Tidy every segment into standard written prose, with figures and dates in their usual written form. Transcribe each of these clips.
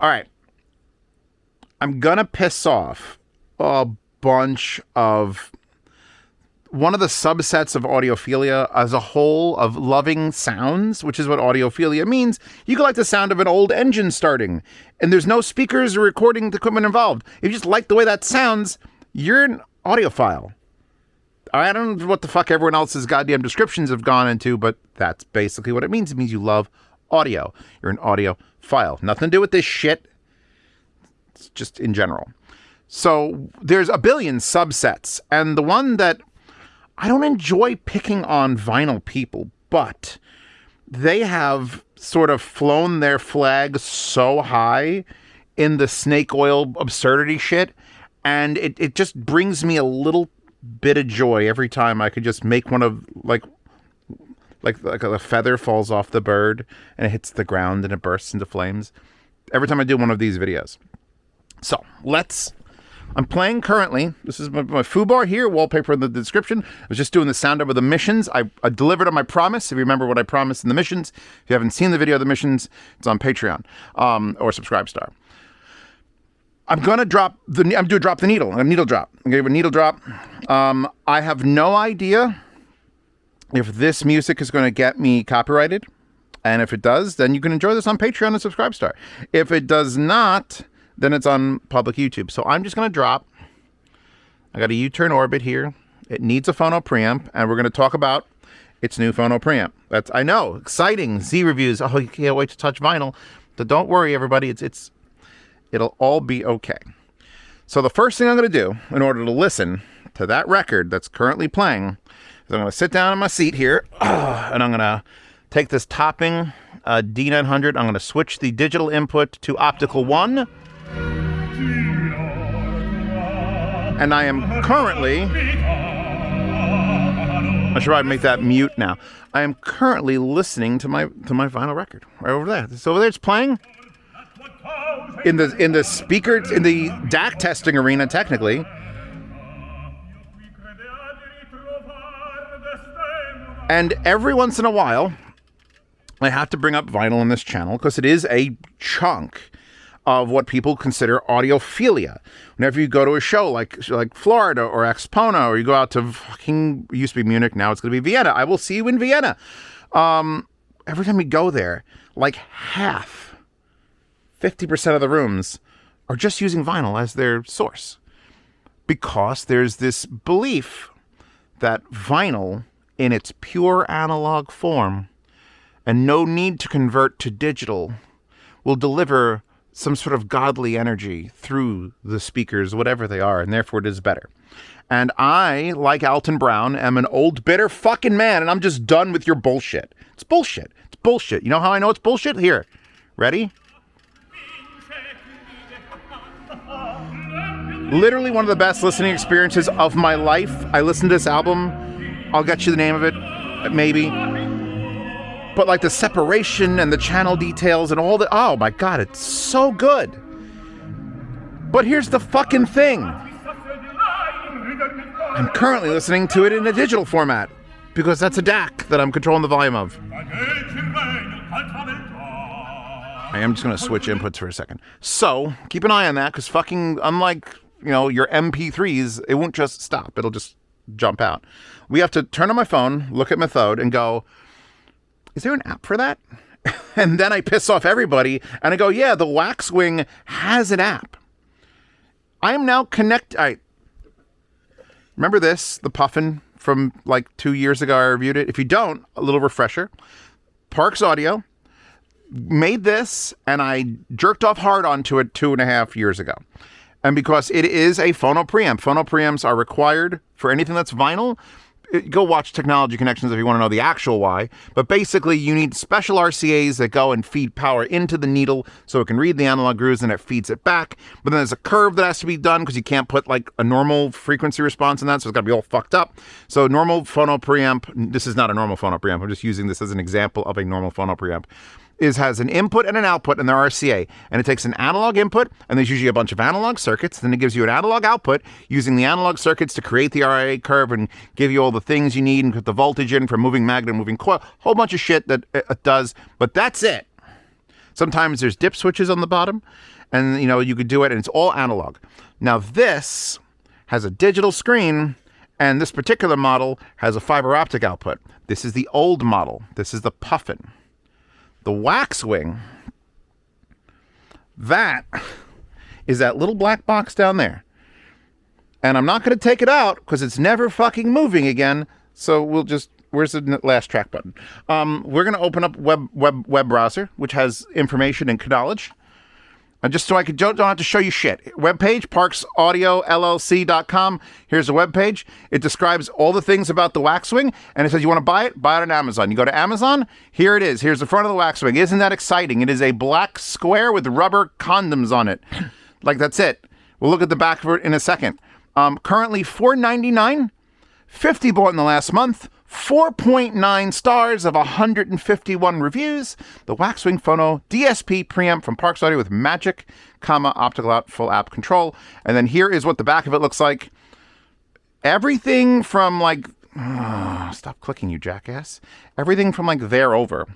All right. I'm going to piss off a bunch of... One of the subsets of audiophilia as a whole of loving sounds, which is what audiophilia means. You can like the sound of an old engine starting, and there's no speakers or recording equipment involved. If you just like the way that sounds, you're an audiophile. I don't know what the fuck everyone else's goddamn descriptions have gone into, but that's basically what it means. It means you love audio. You're an audiophile. Nothing to do with this shit. It's just in general. So there's a billion subsets, and the one that I don't enjoy picking on vinyl people, but they have sort of flown their flag so high in the snake oil absurdity shit, and it just brings me a little bit of joy every time I could just make one of, like a feather falls off the bird and it hits the ground and it bursts into flames. Every time I do one of these videos. So, I'm playing currently. This is my foobar here, wallpaper in the description. I was just doing the sound over the missions. I delivered on my promise. If you remember what I promised in the missions. If you haven't seen the video of the missions, it's on Patreon or Subscribestar. I'm going to drop the needle. A needle drop. I'm going to give a needle drop. I have no idea if this music is going to get me copyrighted. And if it does, then you can enjoy this on Patreon and Subscribestar. If it does not, then it's on public YouTube. So I'm just going to drop. I got a U-turn orbit here. It needs a Phono preamp, and we're going to talk about its new Phono preamp. That's, I know, exciting. Z reviews. Oh, you can't wait to touch vinyl. So don't worry, everybody. It'll all be okay. So the first thing I'm going to do in order to listen to that record that's currently playing is I'm going to sit down in my seat here, and I'm going to take this topping D900. I'm going to switch the digital input to optical 1. And I am currently... I should probably make that mute now. I am currently listening to my vinyl record right over there. It's over there. It's playing in the speakers in the DAC testing arena. Technically, and every once in a while, I have to bring up vinyl on this channel because it is a chunk of what people consider audiophilia. Whenever you go to a show like Florida or Expono, or you go out to fucking, it used to be Munich, now it's going to be Vienna. I will see you in Vienna. Every time you go there, like half, 50% of the rooms are just using vinyl as their source. Because there's this belief that vinyl, in its pure analog form, and no need to convert to digital, will deliver some sort of godly energy through the speakers, whatever they are, and therefore it is better. And I, like Alton Brown, am an old, bitter fucking man, and I'm just done with your bullshit. It's bullshit. It's bullshit. You know how I know it's bullshit? Here. Ready? Literally one of the best listening experiences of my life. I listened to this album. I'll get you the name of it, maybe. But like the separation and the channel details and all the... Oh my God, it's so good. But here's the fucking thing. I'm currently listening to it in a digital format because that's a DAC that I'm controlling the volume of. I am just going to switch inputs for a second. So keep an eye on that because fucking, unlike, your MP3s, it won't just stop. It'll just jump out. We have to turn on my phone, look at Methode, and go... Is there an app for that? And then I piss off everybody and I go, yeah, the WaxWing has an app. I am now connected. Remember this, the Puffin from like 2 years ago. I reviewed it. If you don't, a little refresher. Parks Audio made this and I jerked off hard onto it 2.5 years ago. And because it is a phono preamp. Phono preamps are required for anything that's vinyl. Go watch Technology Connections if you want to know the actual why. But basically, you need special RCAs that go and feed power into the needle so it can read the analog grooves and it feeds it back. But then there's a curve that has to be done because you can't put like a normal frequency response in that, so it's got to be all fucked up. So normal phono preamp, this is not a normal phono preamp, I'm just using this as an example of a normal phono preamp, has an input and an output in their RCA. And it takes an analog input, and there's usually a bunch of analog circuits. Then it gives you an analog output using the analog circuits to create the RIA curve and give you all the things you need and put the voltage in for moving magnet, moving coil, whole bunch of shit that it does. But that's it. Sometimes there's dip switches on the bottom, and you could do it, and it's all analog. Now this has a digital screen, and this particular model has a fiber optic output. This is the old model. This is the Puffin. The WaxWing, that is that little black box down there. And I'm not going to take it out because it's never fucking moving again. So we'll just, where's the last track button? We're going to open up web browser, which has information and knowledge. And just so I don't have to show you shit. Webpage, parksaudiolollc.com. Here's a webpage. It describes all the things about the WaxWing, and it says you want to buy it on Amazon. You go to Amazon, here it is. Here's the front of the WaxWing. Isn't that exciting? It is a black square with rubber condoms on it. Like, that's it. We'll look at the back of it in a second. Currently $4.99, 50 bought in the last month, 4.9 stars of 151 reviews. The WaxWing Phono DSP preamp from Parks Audio with magic, optical out, full app control. And then here is what the back of it looks like. Everything from stop clicking, you jackass. Everything from there over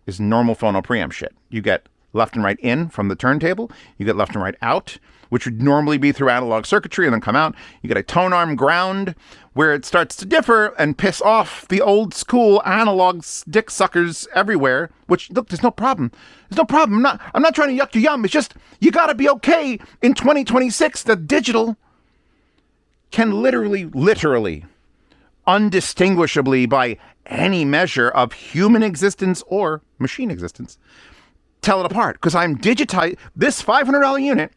is normal Phono preamp shit. You get left and right in from the turntable. You get left and right out, which would normally be through analog circuitry and then come out. You get a tone arm ground where it starts to differ and piss off the old school analog dick suckers everywhere, which, look, there's no problem. There's no problem. I'm not trying to yuck your yum. It's just, you got to be okay in 2026 that digital can literally, undistinguishably by any measure of human existence or machine existence, tell it apart. Because I'm digitizing this $500 unit.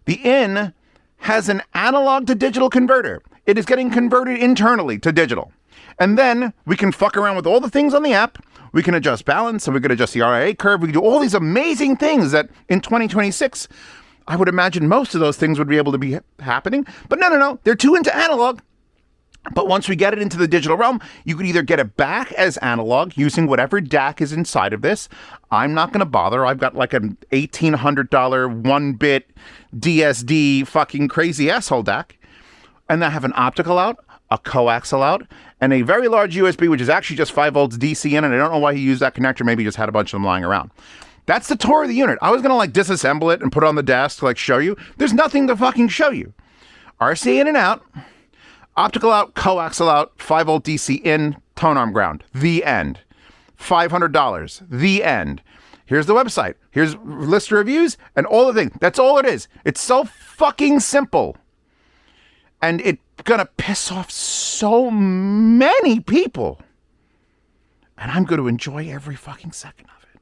The in has an analog to digital converter. It is getting converted internally to digital. And then we can fuck around with all the things on the app. We can adjust balance, and we can adjust the RIA curve. We can do all these amazing things that in 2026, I would imagine most of those things would be able to be happening. But no. They're too into analog. But once we get it into the digital realm, you could either get it back as analog using whatever DAC is inside of this. I'm not going to bother. I've got like an $1,800 1-bit DSD fucking crazy asshole DAC. And I have an optical out, a coaxial out, and a very large USB, which is actually just 5 volts DC in, and I don't know why he used that connector. Maybe he just had a bunch of them lying around. That's the tour of the unit. I was going to disassemble it and put it on the desk to show you. There's nothing to fucking show you. RC in and out. Optical out, coaxial out, 5 volt DC in, tone arm ground. The end. $500. The end. Here's the website. Here's list of reviews and all the things. That's all it is. It's so fucking simple. And it's gonna piss off so many people. And I'm going to enjoy every fucking second of it.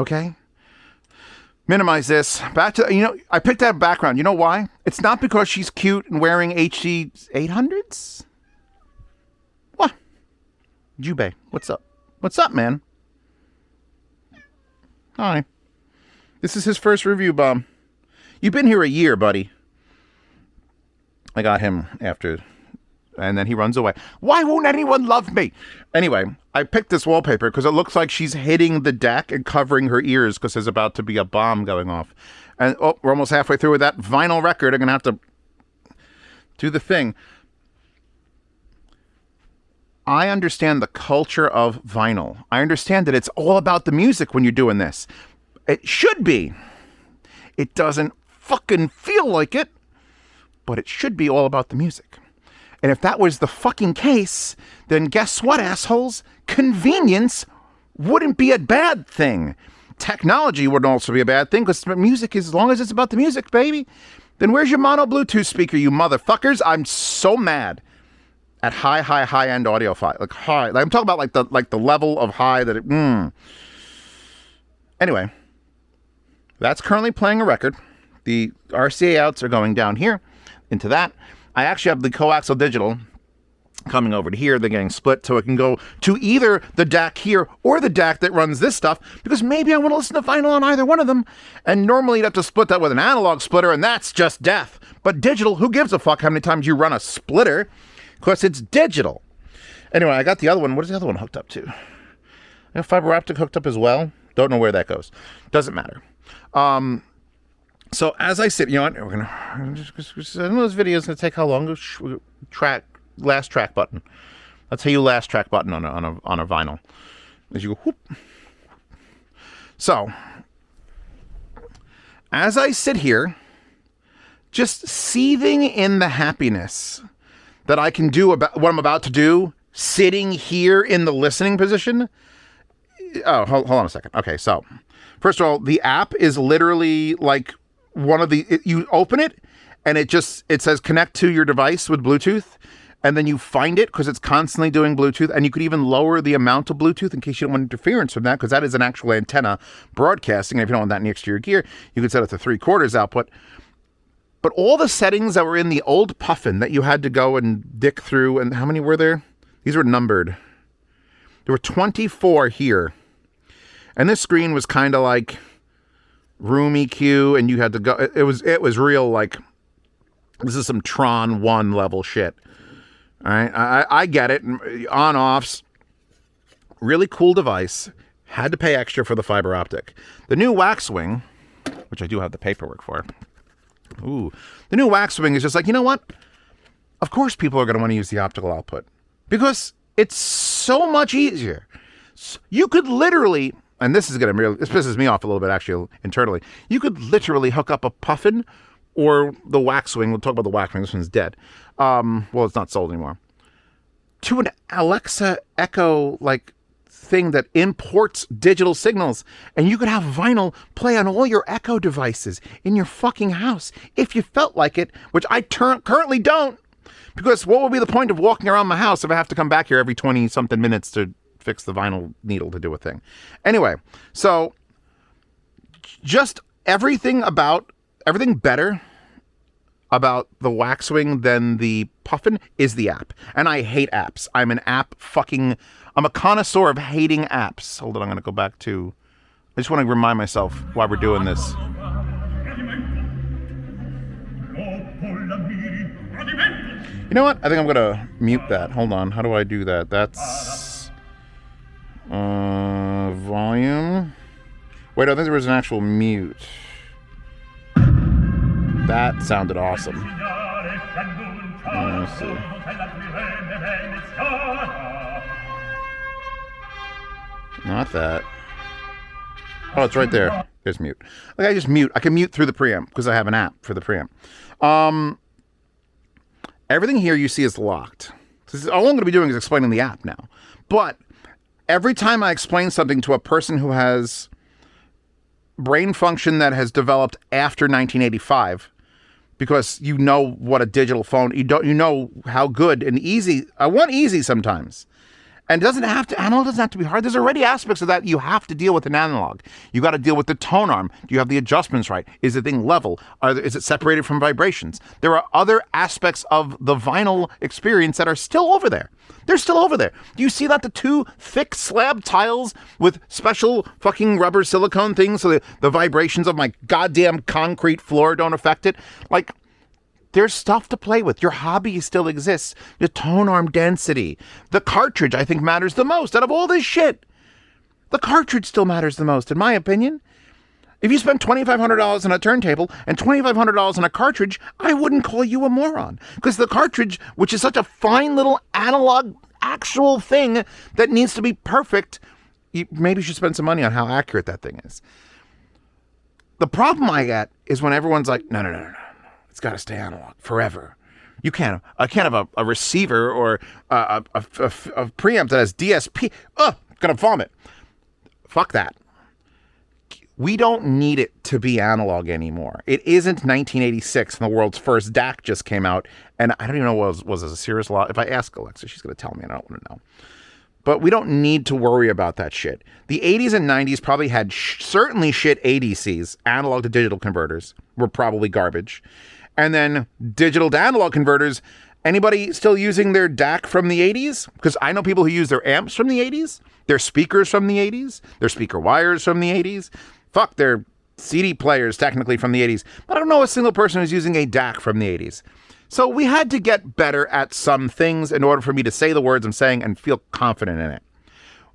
Okay? Minimize this. Back to, I picked that background. You know why? It's not because she's cute and wearing HD 800s. What? Jubei, what's up? What's up, man? Hi. This is his first review, Bob. You've been here a year, buddy. I got him after, and then he runs away. Why won't anyone love me? Anyway, I picked this wallpaper because it looks like she's hitting the deck and covering her ears because there's about to be a bomb going off. And, we're almost halfway through with that vinyl record. I'm going to have to do the thing. I understand the culture of vinyl. I understand that it's all about the music when you're doing this. It should be. It doesn't fucking feel like it, but it should be all about the music. And if that was the fucking case, then guess what, assholes? Convenience wouldn't be a bad thing. Technology wouldn't also be a bad thing, because music, as long as it's about the music, baby. Then where's your mono Bluetooth speaker, you motherfuckers? I'm so mad at high-end audiophile. I'm talking about the level of high that it... Anyway, that's currently playing a record. The RCA outs are going down here into that. I actually have the coaxial digital coming over to here. They're getting split so it can go to either the DAC here or the DAC that runs this stuff, because maybe I want to listen to vinyl on either one of them. And normally you'd have to split that with an analog splitter, and that's just death. But digital, who gives a fuck how many times you run a splitter? Because it's digital. Anyway, I got the other one. What is the other one hooked up to? I have fiber optic hooked up as well. Don't know where that goes. Doesn't matter. So as I sit, we're gonna. I know this video is gonna take how long? Last track button. That's how you last track button on a vinyl. As you go whoop. So, as I sit here, just seething in the happiness that I can do about what I'm about to do, sitting here in the listening position. Oh, hold on a second. Okay, so first of all, the app is literally like one of the, you open it and it says connect to your device with Bluetooth, and then you find it because it's constantly doing Bluetooth, and you could even lower the amount of Bluetooth in case you don't want interference from that, because that is an actual antenna broadcasting, and if you don't want that next to your gear, you could set it to 3/4 output. But all the settings that were in the old Puffin that you had to go and dick through, and how many were there? These were numbered. There were 24 here. And this screen was kind of like room EQ, and you had to go, it was real like, this is some Tron 1 level shit. All right, I get it. On-offs, really cool device. Had to pay extra for the fiber optic. The new WaxWing, which I do have the paperwork for. Ooh, the new WaxWing is just like, you know what? Of course people are going to want to use the optical output because it's so much easier. You could literally, and this pisses me off a little bit actually internally. You could literally hook up a Puffin or the WaxWing. We'll talk about the WaxWing. This one's dead. Well, it's not sold anymore. To an Alexa Echo like thing that imports digital signals, and you could have vinyl play on all your Echo devices in your fucking house if you felt like it, which I currently don't, because what would be the point of walking around my house if I have to come back here every 20 something minutes to fix the vinyl needle to do a thing? Anyway, so just everything better about the WaxWing than the Puffin is the app. And I hate apps. I'm a connoisseur of hating apps. Hold on, I'm going to go back to, I just want to remind myself why we're doing this. You know what? I think I'm going to mute that. Hold on. How do I do that? That's volume. Wait, I think there was an actual mute. That sounded awesome. Let's see. Not that. Oh, it's right there. There's mute. Like I can mute through the preamp because I have an app for the preamp. Everything here you see is locked. All I'm going to be doing is explaining the app now. But every time I explain something to a person who has brain function that has developed after 1985, because you know what a digital phone, you know how good and easy, I want easy sometimes. And analog doesn't have to be hard. There's already aspects of that you have to deal with in analog. You got to deal with the tone arm. Do you have the adjustments right? Is the thing level? Is it separated from vibrations? There are other aspects of the vinyl experience that are still over there. They're still over there. Do you see that? The two thick slab tiles with special fucking rubber silicone things so the vibrations of my goddamn concrete floor don't affect it? Like, there's stuff to play with. Your hobby still exists. The tone arm density. The cartridge, I think, matters the most out of all this shit. The cartridge still matters the most, in my opinion. If you spend $2,500 on a turntable and $2,500 on a cartridge, I wouldn't call you a moron. Because the cartridge, which is such a fine little analog actual thing that needs to be perfect, you maybe should spend some money on how accurate that thing is. The problem I get is when everyone's like, no. It's got to stay analog forever. I can't have a receiver or a preamp that has DSP. Gonna vomit. Fuck that. We don't need it to be analog anymore. It isn't 1986 and the world's first DAC just came out. And I don't even know what was a serious law. If I ask Alexa, she's going to tell me and I don't want to know. But we don't need to worry about that shit. The 80s and 90s probably had certainly shit ADCs, analog to digital converters, were probably garbage. And then digital to analog converters, anybody still using their DAC from the 80s? Because I know people who use their amps from the 80s, their speakers from the 80s, their speaker wires from the 80s. Fuck, their CD players technically from the 80s. But I don't know a single person who's using a DAC from the 80s. So we had to get better at some things in order for me to say the words I'm saying and feel confident in it.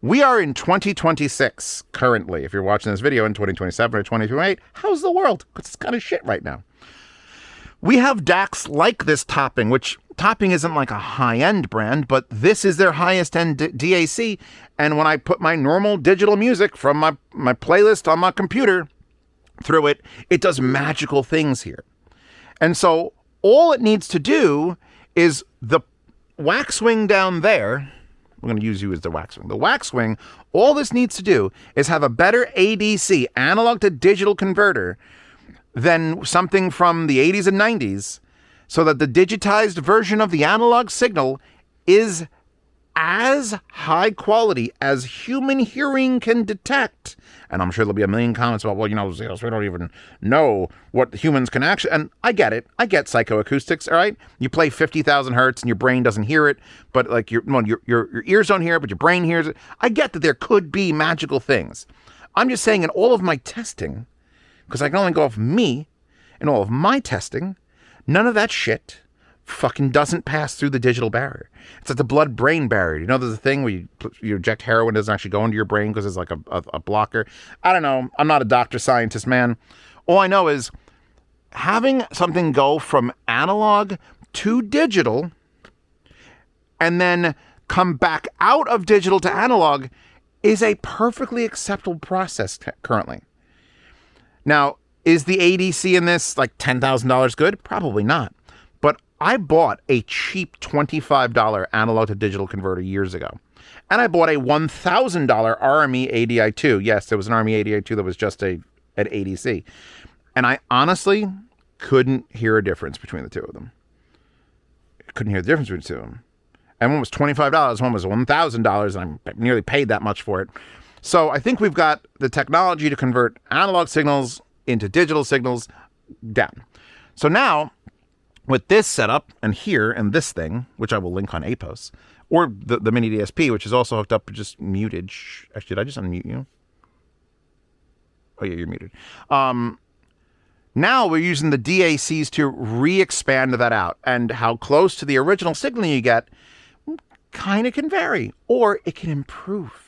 We are in 2026 currently. If you're watching this video in 2027 or 2028, how's the world? Because it's kind of shit right now. We have DACs like this Topping, which Topping isn't like a high-end brand, but this is their highest-end DAC. And when I put my normal digital music from my playlist on my computer through it, it does magical things here. And so all it needs to do is the WaxWing down there. We're going to use you as the WaxWing. The WaxWing, all this needs to do is have a better ADC, analog to digital converter, than something from the 80s and 90s, so that the digitized version of the analog signal is as high quality as human hearing can detect. And I'm sure there'll be a million comments about, well, you know, we don't even know what humans can actually... And I get it. I get psychoacoustics, all right? You play 50,000 hertz and your brain doesn't hear it, but like your ears don't hear it, but your brain hears it. I get that there could be magical things. I'm just saying in all of my testing, because I can only go off me in all of my testing, none of that shit fucking doesn't pass through the digital barrier. It's like the blood-brain barrier. You know, there's a thing where you inject heroin, it doesn't actually go into your brain because it's like a blocker. I don't know. I'm not a doctor, scientist, man. All I know is having something go from analog to digital and then come back out of digital to analog is a perfectly acceptable process currently. Now, is the ADC in this like $10,000 good? Probably not. But I bought a cheap $25 analog to digital converter years ago. And I bought a $1,000 RME ADI2. Yes, there was an RME ADI2 that was just an ADC. And I honestly couldn't hear a difference between the two of them. Couldn't hear the difference between the two of them. And one was $25, one was $1,000, and I nearly paid that much for it. So I think we've got the technology to convert analog signals into digital signals down. So now, with this setup, and here, and this thing, which I will link on APOS, or the mini DSP, which is also hooked up, just muted. Actually, did I just unmute you? Oh yeah, you're muted. Now we're using the DACs to re-expand that out, and how close to the original signal you get kind of can vary, or it can improve.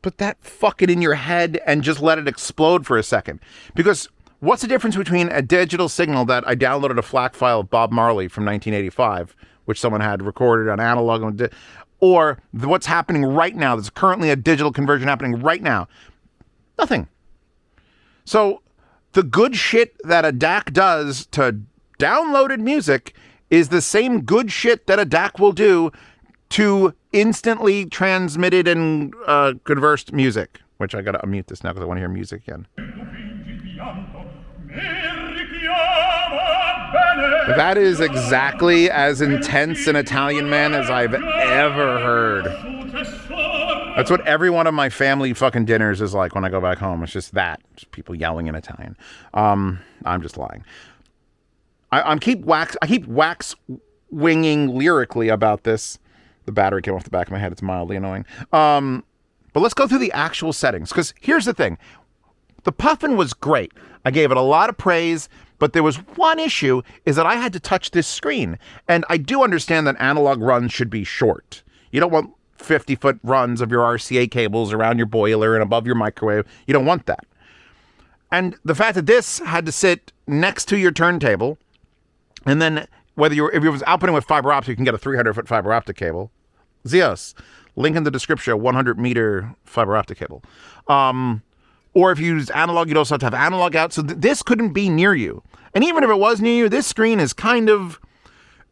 Put that fucking in your head and just let it explode for a second. Because what's the difference between a digital signal that I downloaded a FLAC file of Bob Marley from 1985, which someone had recorded on analog, or what's happening right now? There's currently a digital conversion happening right now. Nothing. So the good shit that a DAC does to downloaded music is the same good shit that a DAC will do to instantly transmitted and conversed music, which I gotta unmute this now because I want to hear music again. That is exactly as intense an Italian man as I've ever heard. That's what every one of my family fucking dinners is like when I go back home. It's just that. Just people yelling in Italian. I'm just lying. I keep wax winging lyrically about this. The battery came off the back of my head. It's mildly annoying. But let's go through the actual settings. Because here's the thing. The Puffin was great. I gave it a lot of praise. But there was one issue, is that I had to touch this screen. And I do understand that analog runs should be short. You don't want 50-foot runs of your RCA cables around your boiler and above your microwave. You don't want that. And the fact that this had to sit next to your turntable, and then if you was outputting with fiber optic, you can get a 300-foot fiber optic cable. Zeus, link in the description, a 100-meter fiber optic cable. Or if you use analog, you'd also have to have analog out. So this couldn't be near you. And even if it was near you, this screen is kind of,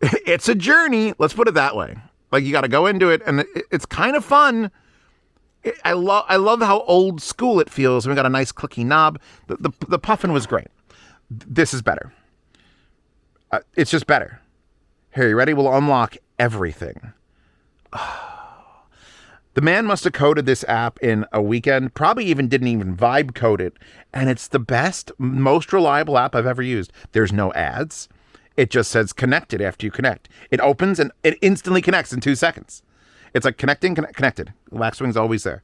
it's a journey. Let's put it that way. Like you got to go into it, and it's kind of fun. I love how old school it feels. And we got a nice clicky knob. The Puffin was great. This is better. It's just better. Here, you ready? We'll unlock everything. The man must have coded this app in a weekend, probably didn't even vibe code it. And it's the best, most reliable app I've ever used. There's no ads. It just says connected after you connect. It opens and it instantly connects in 2 seconds. It's like connected. WaxWing's always there.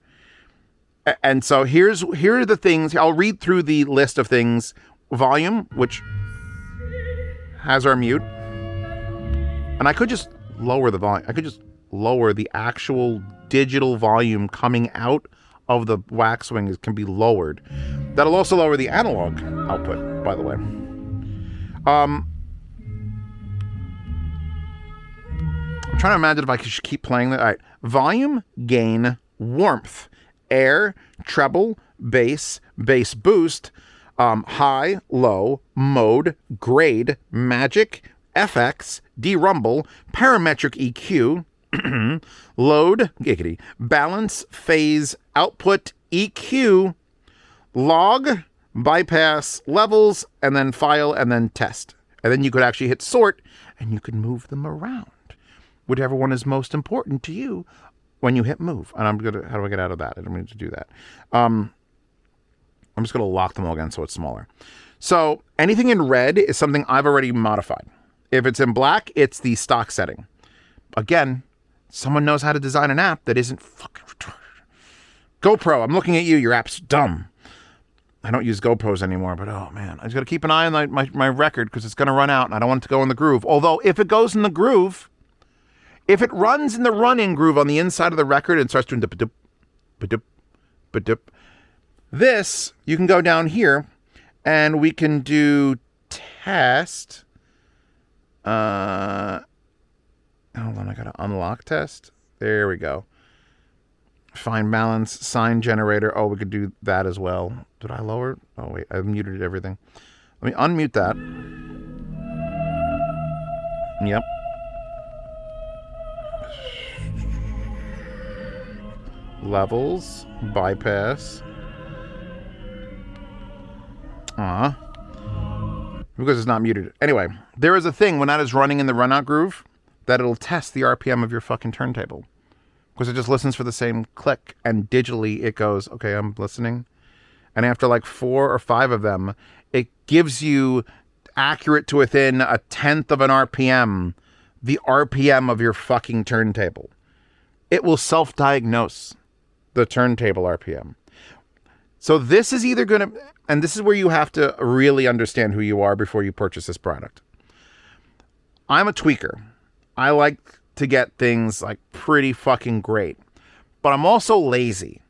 And so here are the things. I'll read through the list of things. Volume, which has our mute. And I could just lower the volume. I could just lower the actual digital volume coming out of the WaxWing can be lowered. That'll also lower the analog output, by the way. I'm trying to imagine if I could just keep playing that. All right. Volume, gain, warmth, air, treble, bass, bass boost, high, low, mode, grade, magic, FX, derumble, parametric EQ, load, giggity, balance, phase, output, EQ, log, bypass, levels, and then file, and then test. And then you could actually hit sort, and you could move them around. Whichever one is most important to you when you hit move. And how do I get out of that? I don't mean to do that. I'm just going to lock them all again so it's smaller. So anything in red is something I've already modified. If it's in black, it's the stock setting. Again, someone knows how to design an app that isn't fucking retarded. GoPro, I'm looking at you. Your app's dumb. I don't use GoPros anymore, but oh man, I just got to keep an eye on my record because it's going to run out and I don't want it to go in the groove. Although if it goes in the groove, if it runs in the run-in groove on the inside of the record and starts doing dip, ba-dip, ba-dip, this, you can go down here and we can do test. Hold on, I got to unlock test. There we go. Fine balance, sign generator. Oh, we could do that as well. Did I lower? Oh, wait, I muted everything. Let me unmute that. Yep. Levels, bypass. Because it's not muted. Anyway, there is a thing when that is running in the runout groove that it'll test the RPM of your fucking turntable. Because it just listens for the same click. And digitally it goes, okay, I'm listening. And after like 4 or 5 of them, it gives you accurate to within 1/10 of an RPM, the RPM of your fucking turntable. It will self-diagnose the turntable RPM. So this is either going to, and this is where you have to really understand who you are before you purchase this product. I'm a tweaker. I like to get things like pretty fucking great, but I'm also lazy,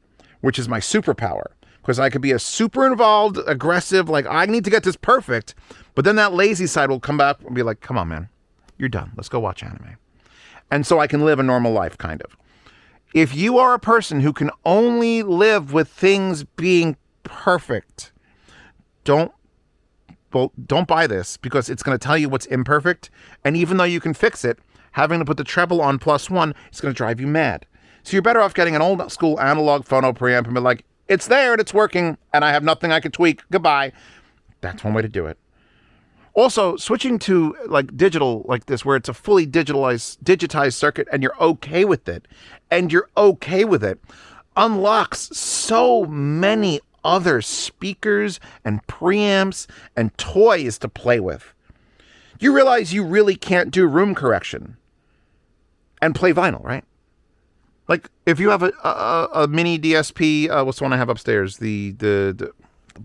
which is my superpower, because I could be a super involved, aggressive, like I need to get this perfect, but then that lazy side will come back and be like, come on, man, you're done. Let's go watch anime. And so I can live a normal life, kind of. If you are a person who can only live with things being perfect, don't buy this, because it's going to tell you what's imperfect. And even though you can fix it, having to put the treble on +1 is going to drive you mad. So you're better off getting an old school analog phono preamp and be like, it's there and it's working and I have nothing I could tweak. Goodbye. That's one way to do it. Also, switching to like digital like this, where it's a fully digitized circuit and you're okay with it, unlocks so many other speakers and preamps and toys to play with. You realize you really can't do room correction and play vinyl, right? Like if you have a mini DSP, what's the one I have upstairs? The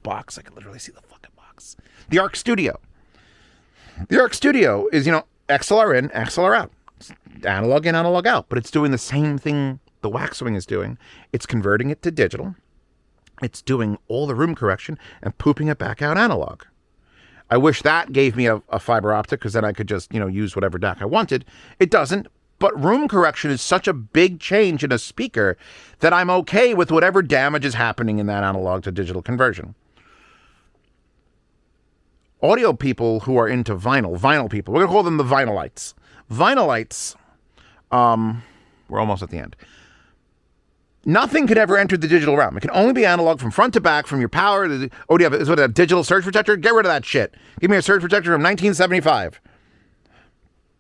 box. I can literally see the fucking box. The Arc Studio. The Arc Studio is, XLR in, XLR out. It's analog in, analog out. But it's doing the same thing the WaxWing is doing. It's converting it to digital. It's doing all the room correction and pooping it back out analog. I wish that gave me a fiber optic, because then I could just, use whatever DAC I wanted. It doesn't. But room correction is such a big change in a speaker that I'm okay with whatever damage is happening in that analog to digital conversion. Audio people who are into vinyl people, we're going to call them the vinylites. Vinylites, we're almost at the end. Nothing could ever enter the digital realm. It can only be analog from front to back, from your power. Do you have a digital surge protector? Get rid of that shit. Give me a surge protector from 1975.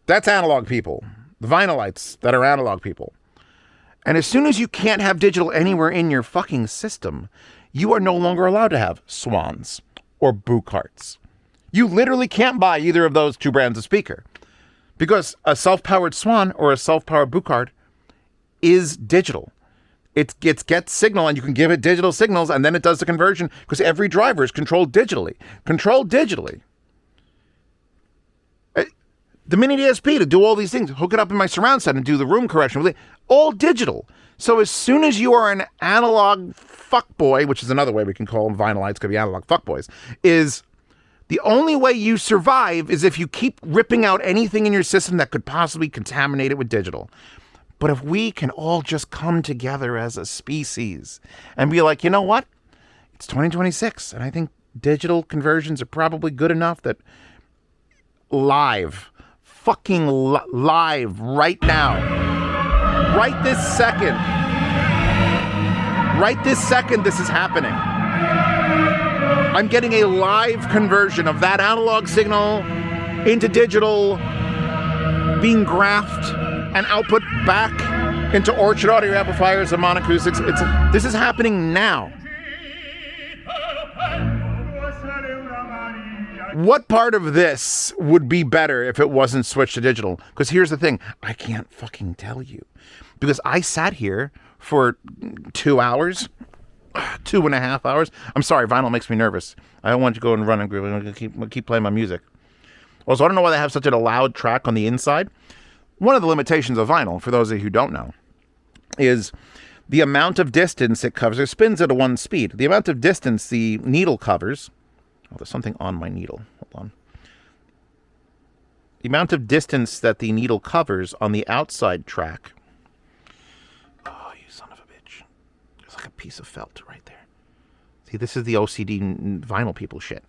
That's analog people. The vinylites that are analog people. And as soon as you can't have digital anywhere in your fucking system, you are no longer allowed to have Swans or Bucarts. You literally can't buy either of those two brands of speaker, because a self-powered Swan or a self-powered Bucart is digital. It gets signal and you can give it digital signals and then it does the conversion, because every driver is controlled digitally. The mini DSP to do all these things, hook it up in my surround set and do the room correction, all digital. So as soon as you are an analog fuckboy, which is another way we can call them vinylites, could be analog fuckboys, is The only way you survive is if you keep ripping out anything in your system that could possibly contaminate it with digital. But if we can all just come together as a species and be like, you know what? It's 2026, and I think digital conversions are probably good enough that fucking live right now, right this second this is happening. I'm getting a live conversion of that analog signal into digital, being graphed and output back into Orchard audio amplifiers and monoacoustics. This is happening now. What part of this would be better if it wasn't switched to digital? Because here's the thing, I can't fucking tell you. Because I sat here for 2 hours, 2.5 hours. I'm sorry, vinyl makes me nervous. I don't want you to go and run and keep playing my music. Also, I don't know why they have such a loud track on the inside. One of the limitations of vinyl, for those of you who don't know, is the amount of distance it covers. It spins at a 1 speed. The amount of distance the needle covers. Oh, there's something on my needle. Hold on. The amount of distance that the needle covers on the outside track. Oh, you son of a bitch. There's like a piece of felt right there. See, this is the OCD vinyl people shit.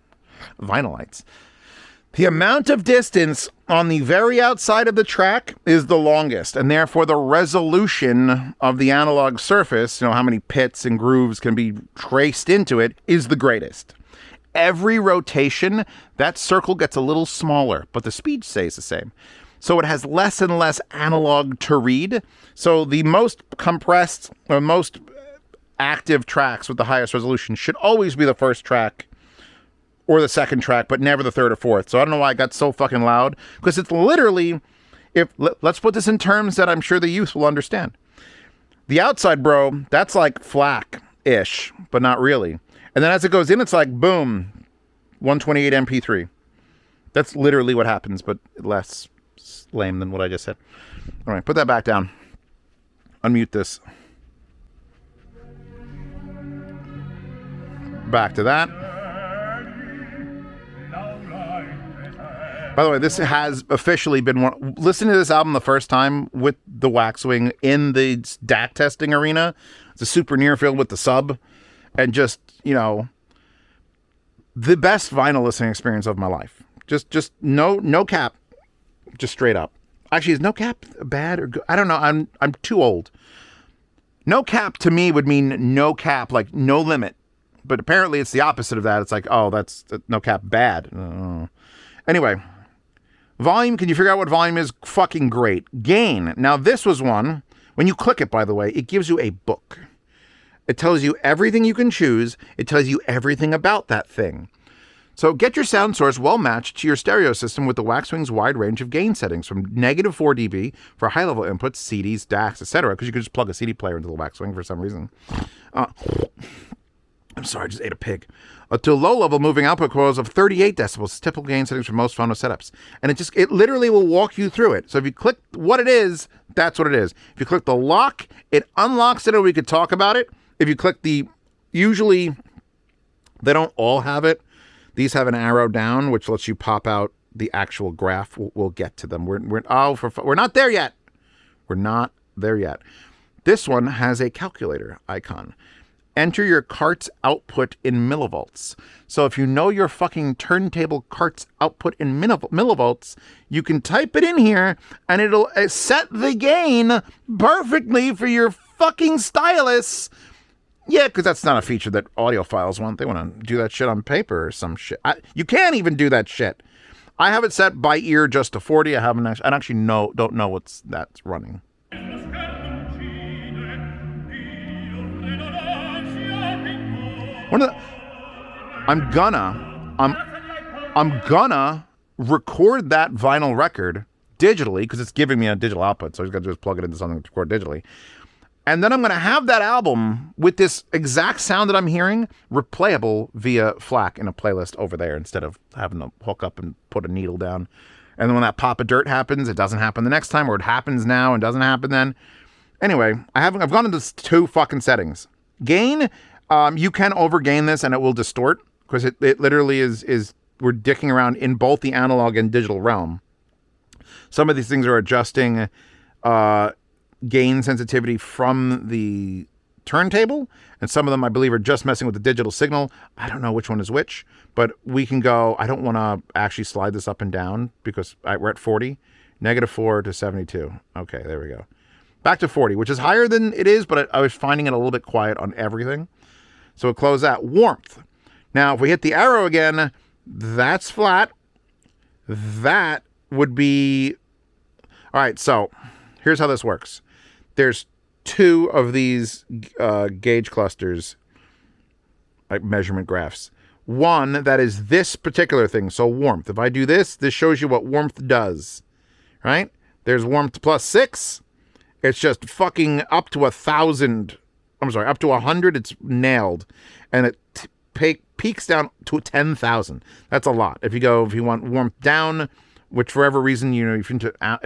Vinylites. The amount of distance on the very outside of the track is the longest, and therefore the resolution of the analog surface, how many pits and grooves can be traced into it, is the greatest. Every rotation, that circle gets a little smaller, but the speed stays the same. So it has less and less analog to read. So the most compressed or most active tracks with the highest resolution should always be the first track or the second track, but never the third or fourth. So I don't know why it got so fucking loud, because it's literally, let's put this in terms that I'm sure the youth will understand. The outside, bro, that's like FLAC-ish, but not really. And then as it goes in, it's like, boom, 128 MP3. That's literally what happens, but less lame than what I just said. All right, put that back down. Unmute this. Back to that. By the way, this has officially been listening to this album the first time with the WaxWing in the DAC testing arena. It's a super near field with the sub. And just, the best vinyl listening experience of my life. Just no cap. Just straight up. Actually, is no cap bad or good? I don't know. I'm too old. No cap to me would mean no cap, like no limit. But apparently it's the opposite of that. It's like, oh, that's no cap bad. Anyway, volume. Can you figure out what volume is? Fucking great. Gain. Now this was one. When you click it, by the way, it gives you a book. It tells you everything you can choose. It tells you everything about that thing. So get your sound source well matched to your stereo system with the WaxWing's wide range of gain settings, from negative 4 dB for high-level inputs, CDs, DACs, etc. Because you can just plug a CD player into the WaxWing for some reason. I'm sorry, I just ate a pig. To low-level moving output coils of 38 decibels, typical gain settings for most Phono setups. And it literally will walk you through it. So if you click what it is, that's what it is. If you click the lock, it unlocks it, and we could talk about it. If you click usually they don't all have it. These have an arrow down, which lets you pop out the actual graph. We'll get to them. We're not there yet. We're not there yet. This one has a calculator icon. Enter your cart's output in millivolts. So if you know your fucking turntable cart's output in millivolts, you can type it in here and it'll set the gain perfectly for your fucking stylus. Yeah, because that's not a feature that Audiophiles want. They want to do that shit on paper or some shit. You can't even do that shit. I have it set by ear just to 40. I actually don't know that's running. I'm gonna record that vinyl record digitally, because it's giving me a digital output. So I just got to do is plug it into something to record digitally. And then I'm going to have that album with this exact sound that I'm hearing replayable via FLAC in a playlist over there, instead of having to hook up and put a needle down. And then when that pop of dirt happens, it doesn't happen the next time, or it happens now and doesn't happen then. Anyway, I've gone into 2 fucking settings. Gain, you can overgain this and it will distort, because it literally is we're dicking around in both the analog and digital realm. Some of these things are adjusting gain sensitivity from the turntable, and some of them I believe are just messing with the digital signal. I don't know which one is which, but we can go. I don't want to actually slide this up and down because we're at 40, -4 to 72. Okay, there we go. Back to 40, which is higher than it is, but I was finding it a little bit quiet on everything. So we'll close that. Warmth. Now, if we hit the arrow again, that's flat. That would be... All right, so here's how this works. There's 2 of these gauge clusters, like measurement graphs. One that is this particular thing, so warmth. If I do this, this shows you what warmth does, right? There's warmth plus 6. It's just fucking up to 1,000. I'm sorry, up to 100. It's nailed, and it peaks down to 10,000. That's a lot. If you want warmth down, which for whatever reason, you know, if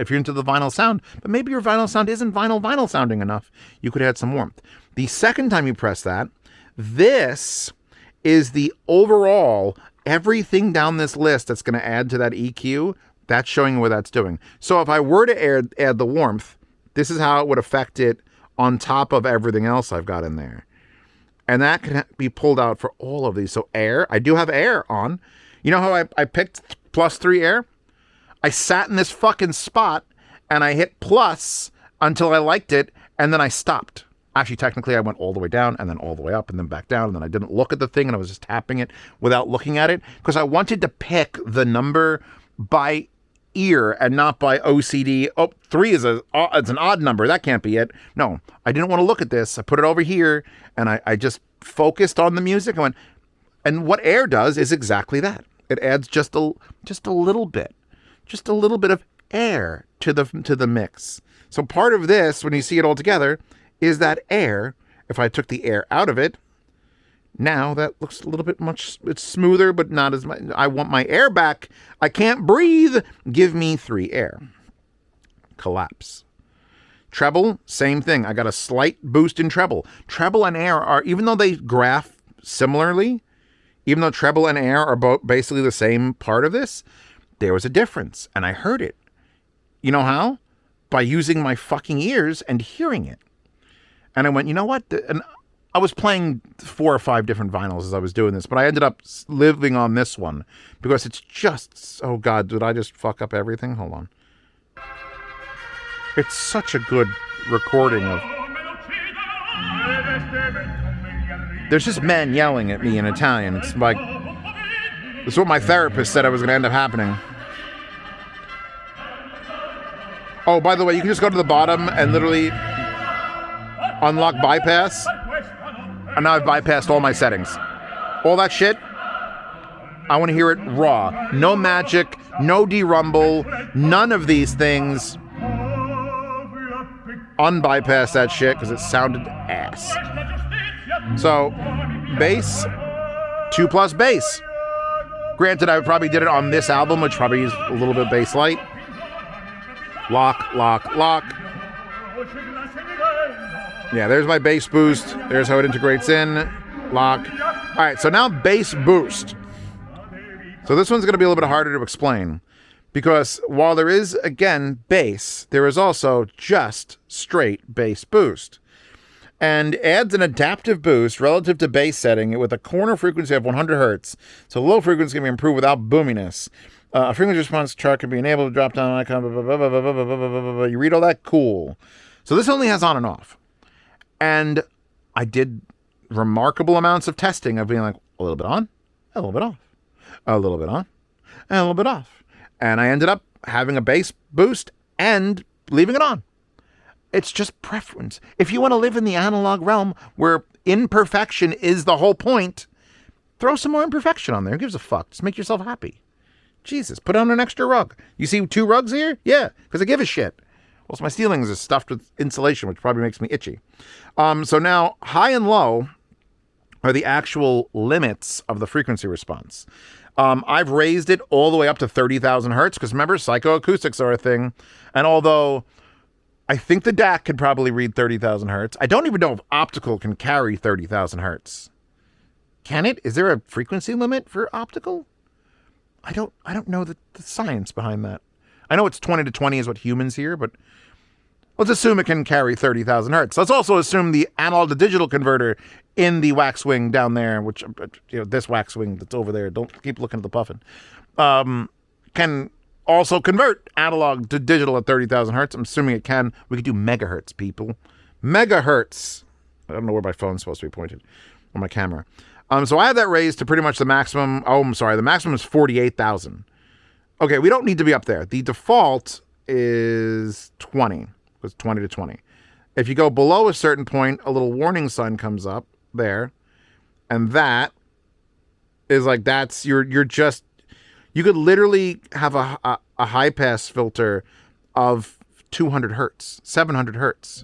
you're into the vinyl sound, but maybe your vinyl sound isn't vinyl sounding enough, you could add some warmth. The second time you press that, this is the overall everything down this list that's going to add to that EQ. That's showing what that's doing. So if I were to add the warmth, this is how it would affect it on top of everything else I've got in there. And that can be pulled out for all of these. So air, I do have air on. You know how I picked +3 air? I sat in this fucking spot and I hit plus until I liked it, and then I stopped. Actually, technically, I went all the way down and then all the way up and then back down, and then I didn't look at the thing and I was just tapping it without looking at it because I wanted to pick the number by ear and not by OCD. Oh, 3 is it's an odd number. That can't be it. No, I didn't want to look at this. I put it over here and I just focused on the music. I went, and what air does is exactly that. It adds just a little bit of air to the mix. So part of this, when you see it all together, is that air. If I took the air out of it, now that looks a little bit it's smoother, but not as much. I want my air back. I can't breathe. Give me 3 air. Collapse. Treble, same thing. I got a slight boost in treble. Treble and air are, even though they graph similarly, even though treble and air are both basically the same part of this, there was a difference, and I heard it. You know how? By using my fucking ears and hearing it. And I went, you know what? And I was playing 4 or 5 different vinyls as I was doing this, but I ended up living on this one because it's just, oh God, did I just fuck up everything? Hold on. It's such a good recording of... There's just men yelling at me in Italian. It's like... This is what my therapist said I was going to end up happening. Oh, by the way, you can just go to the bottom and literally unlock bypass. And now I've bypassed all my settings. All that shit, I want to hear it raw. No magic, no derumble, none of these things. Unbypass that shit because it sounded ass. So, bass, 2+ bass. Granted, I probably did it on this album, which probably is a little bit bass light. Lock, lock, lock. Yeah, there's my bass boost. There's how it integrates in. Lock. All right, so now bass boost. So this one's going to be a little bit harder to explain because while there is, again, bass, there is also just straight bass boost. And adds an adaptive boost relative to bass setting with a corner frequency of 100 hertz. So low frequency can be improved without boominess. A frequency response chart can be enabled to drop down icon. You read all that? Cool. So this only has on and off. And I did remarkable amounts of testing of being like, a little bit on, a little bit off, a little bit on, and a little bit off. And I ended up having a bass boost and leaving it on. It's just preference. If you want to live in the analog realm where imperfection is the whole point, throw some more imperfection on there. Who gives a fuck? Just make yourself happy. Jesus, put on an extra rug. You see 2 rugs here? Yeah, because I give a shit. Also, my ceilings are stuffed with insulation, which probably makes me itchy. So now, high and low are the actual limits of the frequency response. I've raised it all the way up to 30,000 hertz, because remember, psychoacoustics are a thing. And although I think the DAC could probably read 30,000 hertz, I don't even know if optical can carry 30,000 hertz. Can it? Is there a frequency limit for optical? I don't know the science behind that. I know it's 20 to 20 is what humans hear, but let's assume it can carry 30,000 hertz. Let's also assume the analog to digital converter in the WaxWing down there, which, this WaxWing that's over there, don't keep looking at the puffin, can also convert analog to digital at 30,000 hertz. I'm assuming it can. We could do megahertz, people. Megahertz. I don't know where my phone's supposed to be pointed, or my camera. So I have that raised to pretty much the maximum. Oh, I'm sorry. The maximum is 48,000. Okay, we don't need to be up there. The default is 20. It's 20 to 20. If you go below a certain point, a little warning sign comes up there. And that is like, that's, you're just, you could literally have a high pass filter of 200 hertz, 700 hertz.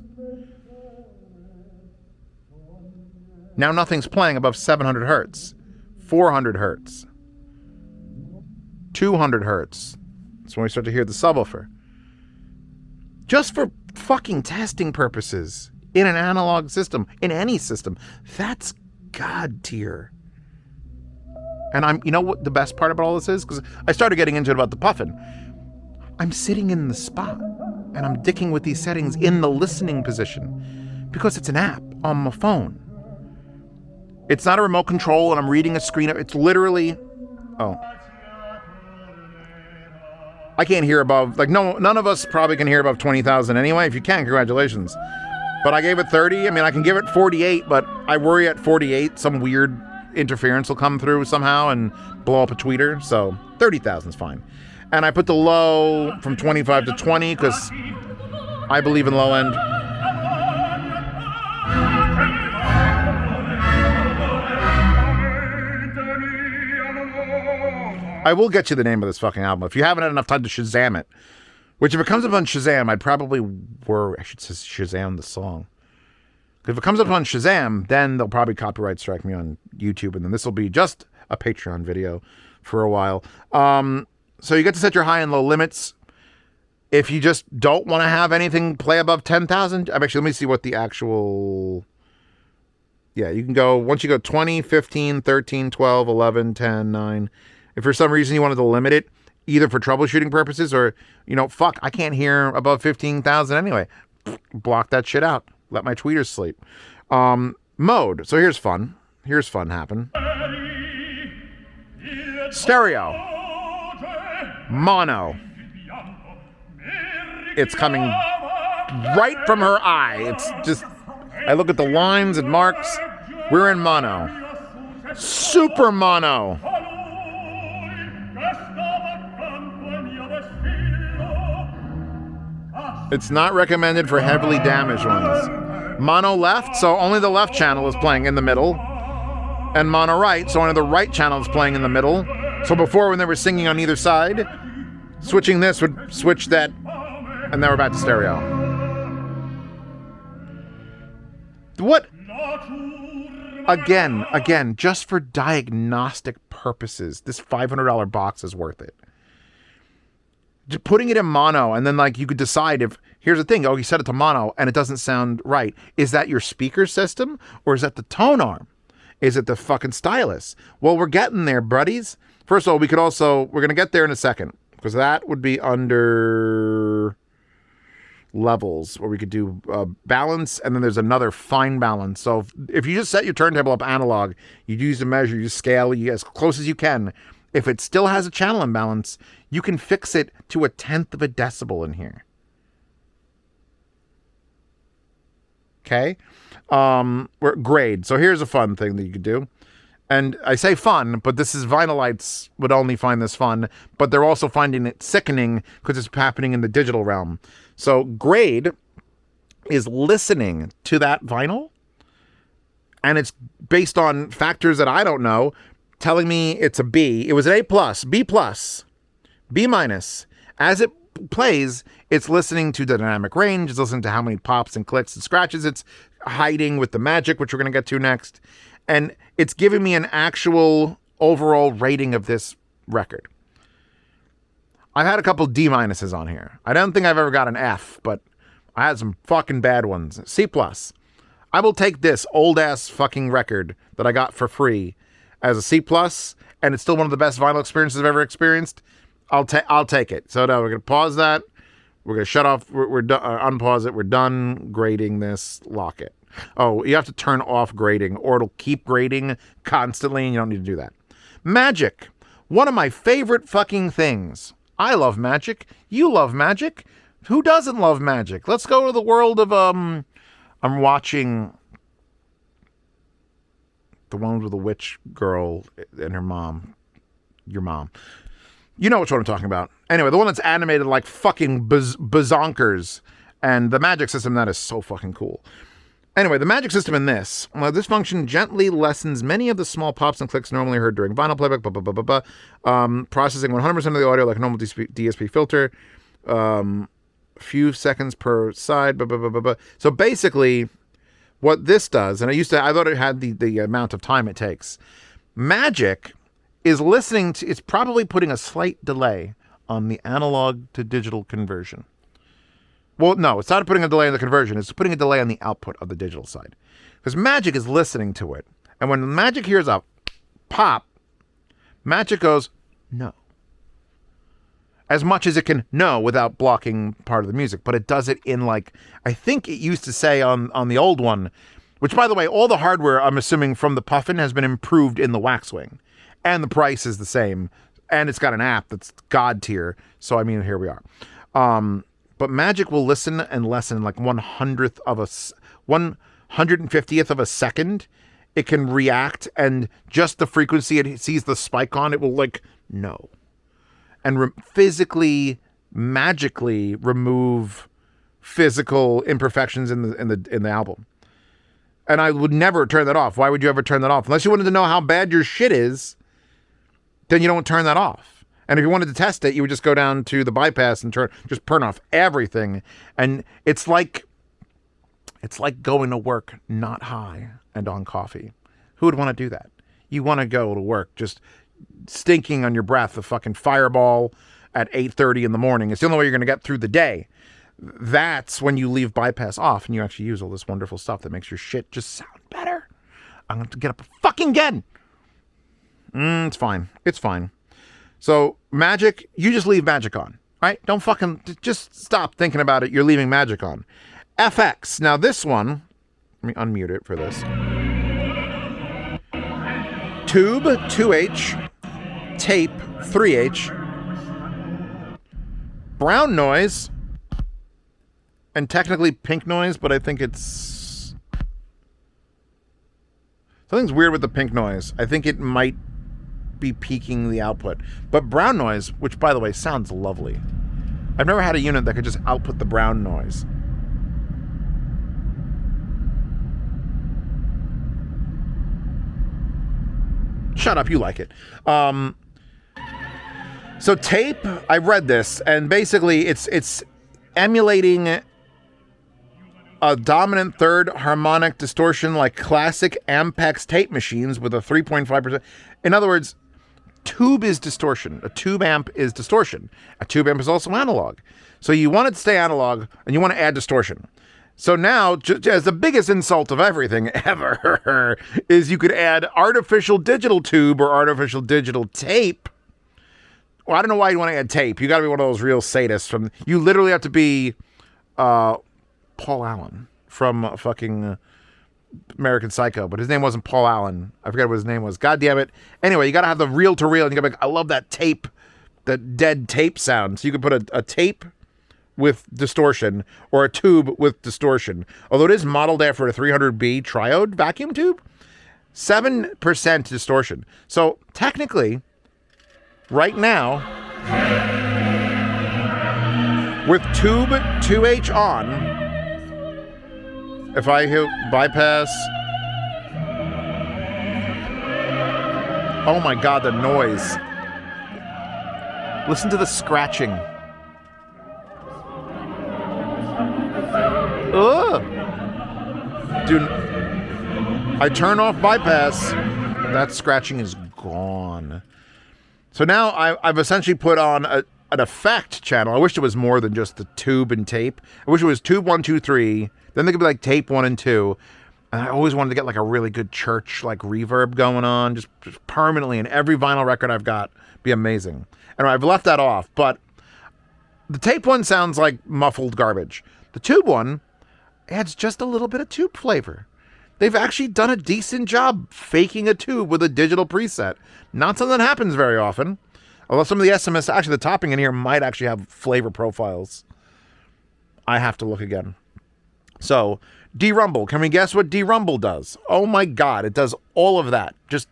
Now nothing's playing above 700 hertz, 400 hertz, 200 hertz. That's when we start to hear the subwoofer. Just for fucking testing purposes in an analog system, in any system, that's God tier. And you know what the best part about all this is? Because I started getting into it about the puffin. I'm sitting in the spot and I'm dicking with these settings in the listening position because it's an app on my phone. It's not a remote control and I'm reading a screen. It's literally, I can't hear above, none of us probably can hear above 20,000 anyway. If you can, congratulations. But I gave it 30. I mean, I can give it 48, but I worry at 48, some weird interference will come through somehow and blow up a tweeter. So 30,000 is fine. And I put the low from 25 to 20 because I believe in low end. I will get you the name of this fucking album. If you haven't had enough time to Shazam it, which if it comes up on Shazam, I should say Shazam the song. If it comes up on Shazam, then they'll probably copyright strike me on YouTube, and then this will be just a Patreon video for a while. So you get to set your high and low limits. If you just don't want to have anything play above 10,000, let me see what the actual... Yeah, you can go, once you go 20, 15, 13, 12, 11, 10, 9... If for some reason you wanted to limit it, either for troubleshooting purposes or, I can't hear above 15,000 anyway. Block that shit out. Let my tweeters sleep. Mode. So here's fun. Here's fun happen. Stereo. Mono. It's coming right from her eye. It's just, I look at the lines and marks. We're in mono. Super mono. It's not recommended for heavily damaged ones. Mono left, so only the left channel is playing in the middle. And mono right, so only the right channel is playing in the middle. So before, when they were singing on either side, switching this would switch that, and then we're back to stereo. What? Again, just for diagnostic purposes, this $500 box is worth it. Putting it in mono, and then you could decide if, here's the thing, you set it to mono and it doesn't sound right. Is that your speaker system or is that the tone arm? Is it the fucking stylus? Well, we're getting there, buddies. First of all, we're going to get there in a second because that would be under levels where we could do balance, and then there's another fine balance. So if you just set your turntable up analog, you use the measure, you scale as close as you can. If it still has a channel imbalance, you can fix it to 1/10 of a decibel in here. Okay? Grade. So here's a fun thing that you could do. And I say fun, but this is vinylites would only find this fun, but they're also finding it sickening because it's happening in the digital realm. So grade is listening to that vinyl, and it's based on factors that I don't know, telling me it's a B. It was an A+, B+, B-. As it plays, it's listening to the dynamic range, it's listening to how many pops and clicks and scratches it's hiding with the magic, which we're going to get to next. And it's giving me an actual overall rating of this record. I've had a couple D- on here. I don't think I've ever got an F, but I had some fucking bad ones. C+. I will take this old-ass fucking record that I got for free as a C+, and it's still one of the best vinyl experiences I've ever experienced, I'll take it. So now we're going to pause that. We're going to shut off. We're done. Unpause it. We're done grading this. Lock it. Oh, you have to turn off grading or it'll keep grading constantly and you don't need to do that. Magic. One of my favorite fucking things. I love magic. You love magic. Who doesn't love magic? Let's go to the world of, I'm watching the one with the witch girl and her mom. Your mom. You know which one I'm talking about. Anyway, the one that's animated like fucking bazonkers. And the magic system, that is so fucking cool. Anyway, the magic system in this. This function gently lessens many of the small pops and clicks normally heard during vinyl playback. Processing 100% of the audio like a normal DSP filter. Few seconds per side. So basically, what this does, and I thought it had the amount of time it takes. Magic is listening to, it's probably putting a slight delay on the analog to digital conversion. Well, no, it's not putting a delay on the conversion. It's putting a delay on the output of the digital side. Because Magic is listening to it. And when Magic hears a pop, Magic goes, no. As much as it can no without blocking part of the music. But it does it in like, I think it used to say on the old one, which by the way, all the hardware, I'm assuming from the Puffin has been improved in the WaxWing. And the price is the same. And it's got an app that's God tier. So, I mean, here we are. But Magic will listen and lessen like 150th of a second. It can react, and just the frequency it sees the spike on, it will like no, and physically, magically remove physical imperfections in the album. And I would never turn that off. Why would you ever turn that off? Unless you wanted to know how bad your shit is, then you don't turn that off. And if you wanted to test it, you would just go down to the bypass and turn off everything. And it's like going to work not high and on coffee. Who would want to do that? You want to go to work just stinking on your breath, a fucking fireball at 8:30 in the morning. It's the only way you're going to get through the day. That's when you leave bypass off and you actually use all this wonderful stuff that makes your shit just sound better. I'm going to get up fucking again. It's fine. It's fine. So Magic, you just leave Magic on, right? Don't fucking, just stop thinking about it. You're leaving Magic on. FX. Now this one, let me unmute it for this. Tube, 2H. Tape, 3H. Brown noise. And technically pink noise, but I think it's... Something's weird with the pink noise. I think it might be peaking the output. But brown noise, which by the way sounds lovely. I've never had a unit that could just output the brown noise. Shut up, you like it. So tape, I read this, and basically it's emulating a dominant third harmonic distortion like classic Ampex tape machines with a 3.5%. In other words, tube is distortion. A tube amp is distortion. A tube amp is also analog. So you want it to stay analog, and you want to add distortion. So now, as the biggest insult of everything ever, is you could add artificial digital tube or artificial digital tape. Well, I don't know why you want to add tape. You got to be one of those real sadists. You literally have to be Paul Allen from fucking... American Psycho, but his name wasn't Paul Allen. I forget what his name was. God damn it. Anyway, you got to have the reel to reel, and you got to be like, I love that tape, that dead tape sound. So you could put a tape with distortion or a tube with distortion. Although it is modeled after a 300B triode vacuum tube, 7% distortion. So technically, right now, with tube 2H on, if I hit bypass, oh my God, the noise. Listen to the scratching. Ugh. Dude, I turn off bypass, that scratching is gone. So now I've essentially put on an effect channel. I wish it was more than just the tube and tape. I wish it was tube 1, 2, 3. Then they could be like tape 1 and 2. And I always wanted to get like a really good church like reverb going on, just permanently in every vinyl record I've got. Be amazing. Anyway, I've left that off, but the tape one sounds like muffled garbage. The tube one adds just a little bit of tube flavor. They've actually done a decent job faking a tube with a digital preset. Not something that happens very often. Although some of the SMS, actually the topping in here might actually have flavor profiles. I have to look again. So, D-Rumble. Can we guess what D-Rumble does? Oh my God, it does all of that. Just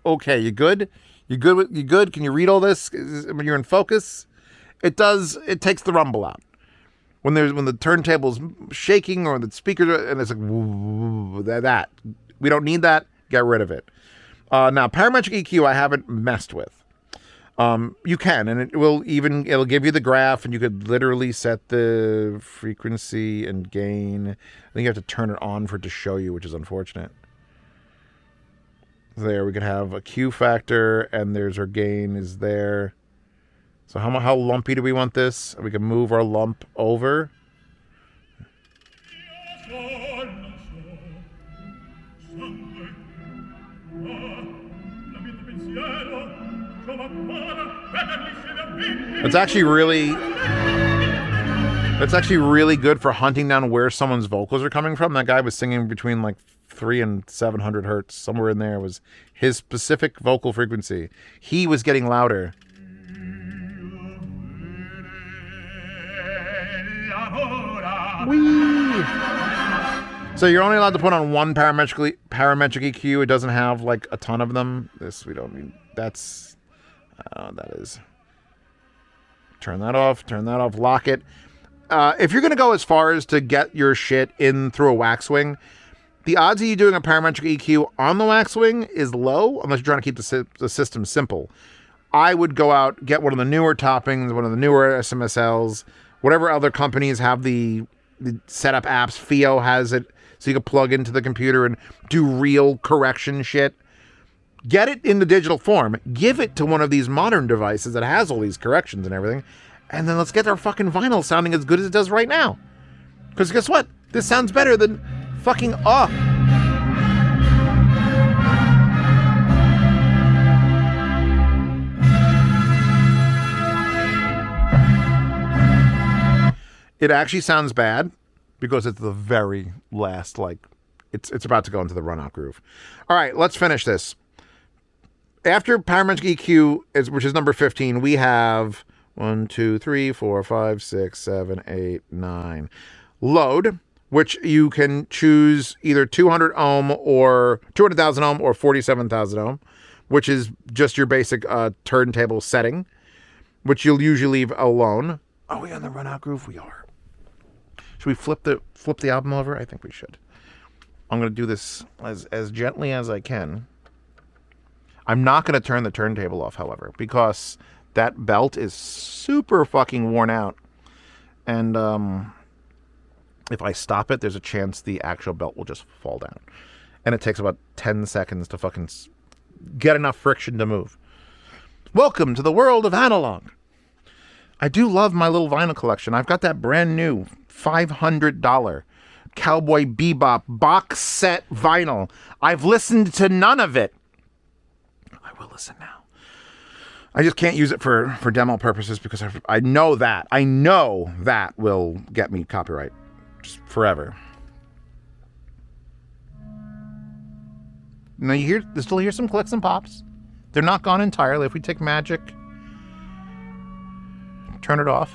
okay. You good? You good? Can you read all this? When you're in focus? It takes the rumble out. When the turntable's shaking or the speakers are, and it's like woo, that. We don't need that. Get rid of it. Now parametric EQ I haven't messed with. You can, and it'll give you the graph, and you could literally set the frequency and gain. I think you have to turn it on for it to show you, which is unfortunate. There, we could have a Q factor, and there's our gain is there. So how lumpy do we want this? We can move our lump over. That's actually really good for hunting down where someone's vocals are coming from. That guy was singing between like 300 and 700 hertz. Somewhere in there was his specific vocal frequency. He was getting louder. Whee! So you're only allowed to put on one parametric EQ. It doesn't have like a ton of them. This we don't need. That's that is. Turn that off. Lock it. If you're gonna go as far as to get your shit in through a WaxWing, the odds of you doing a parametric EQ on the WaxWing is low, unless you're trying to keep the system simple. I would go out, get one of the newer toppings, one of the newer SMSLs, whatever other companies have the setup apps. Fio has it, so you can plug into the computer and do real correction shit. Get it in the digital form. Give it to one of these modern devices that has all these corrections and everything. And then let's get our fucking vinyl sounding as good as it does right now. Because guess what? This sounds better than fucking It actually sounds bad because it's the very last, like, it's about to go into the run-out groove. All right, let's finish this. After parametric EQ, which is number 15, we have 1, 2, 3, 4, 5, 6, 7, 8, 9. Load, which you can choose either 200 ohm or 200,000 ohm or 47,000 ohm, which is just your basic turntable setting, which you'll usually leave alone. Are we on the run-out groove? We are. Should we flip the album over? I think we should. I'm going to do this as gently as I can. I'm not going to turn the turntable off, however, because that belt is super fucking worn out. And if I stop it, there's a chance the actual belt will just fall down. And it takes about 10 seconds to fucking get enough friction to move. Welcome to the world of analog. I do love my little vinyl collection. I've got that brand new $500 Cowboy Bebop box set vinyl. I've listened to none of it. I will listen now. I just can't use it for demo purposes because I know that will get me copyright just forever. Now you still hear some clicks and pops. They're not gone entirely. If we take Magic, turn it off.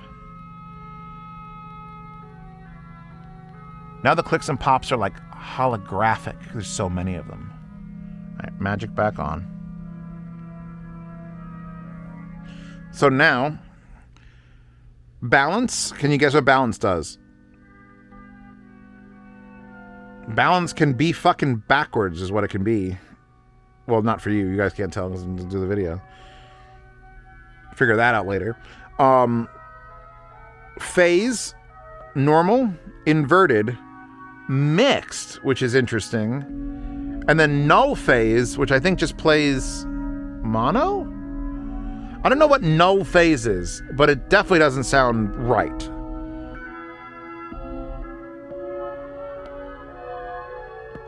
Now the clicks and pops are like holographic. There's so many of them. All right, Magic back on. So now, balance. Can you guess what balance does? Balance can be fucking backwards is what it can be. Well, not for you. You guys can't tell because I'm going to do the video. Figure that out later. Phase, normal, inverted, mixed, which is interesting. And then null phase, which I think just plays mono? I don't know what null phase is, but it definitely doesn't sound right.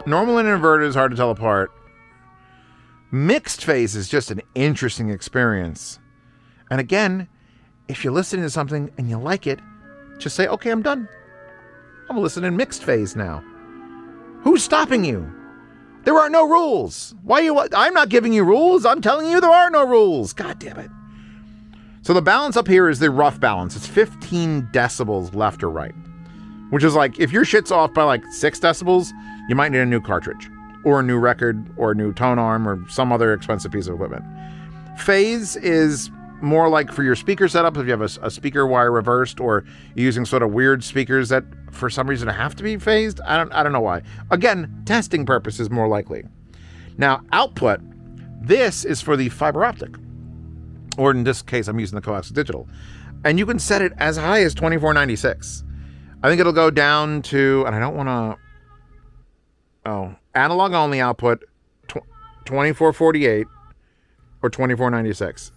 Normal and inverted is hard to tell apart. Mixed phase is just an interesting experience. And again, if you're listening to something and you like it, just say, okay, I'm done. I'm listening in mixed phase now. Who's stopping you? There are no rules. I'm not giving you rules. I'm telling you there are no rules. God damn it. So the balance up here is the rough balance. It's 15 decibels left or right. Which is like, if your shit's off by like 6 decibels, you might need a new cartridge, or a new record, or a new tone arm, or some other expensive piece of equipment. Phase is more like for your speaker setup, if you have a speaker wire reversed, or you're using sort of weird speakers that for some reason have to be phased. I don't know why. Again, testing purposes more likely. Now, output, this is for the fiber optic, or in this case, I'm using the coaxial digital, and you can set it as high as 2496. I think it'll go down to, and I don't want to, analog only output, 2448 or 2496.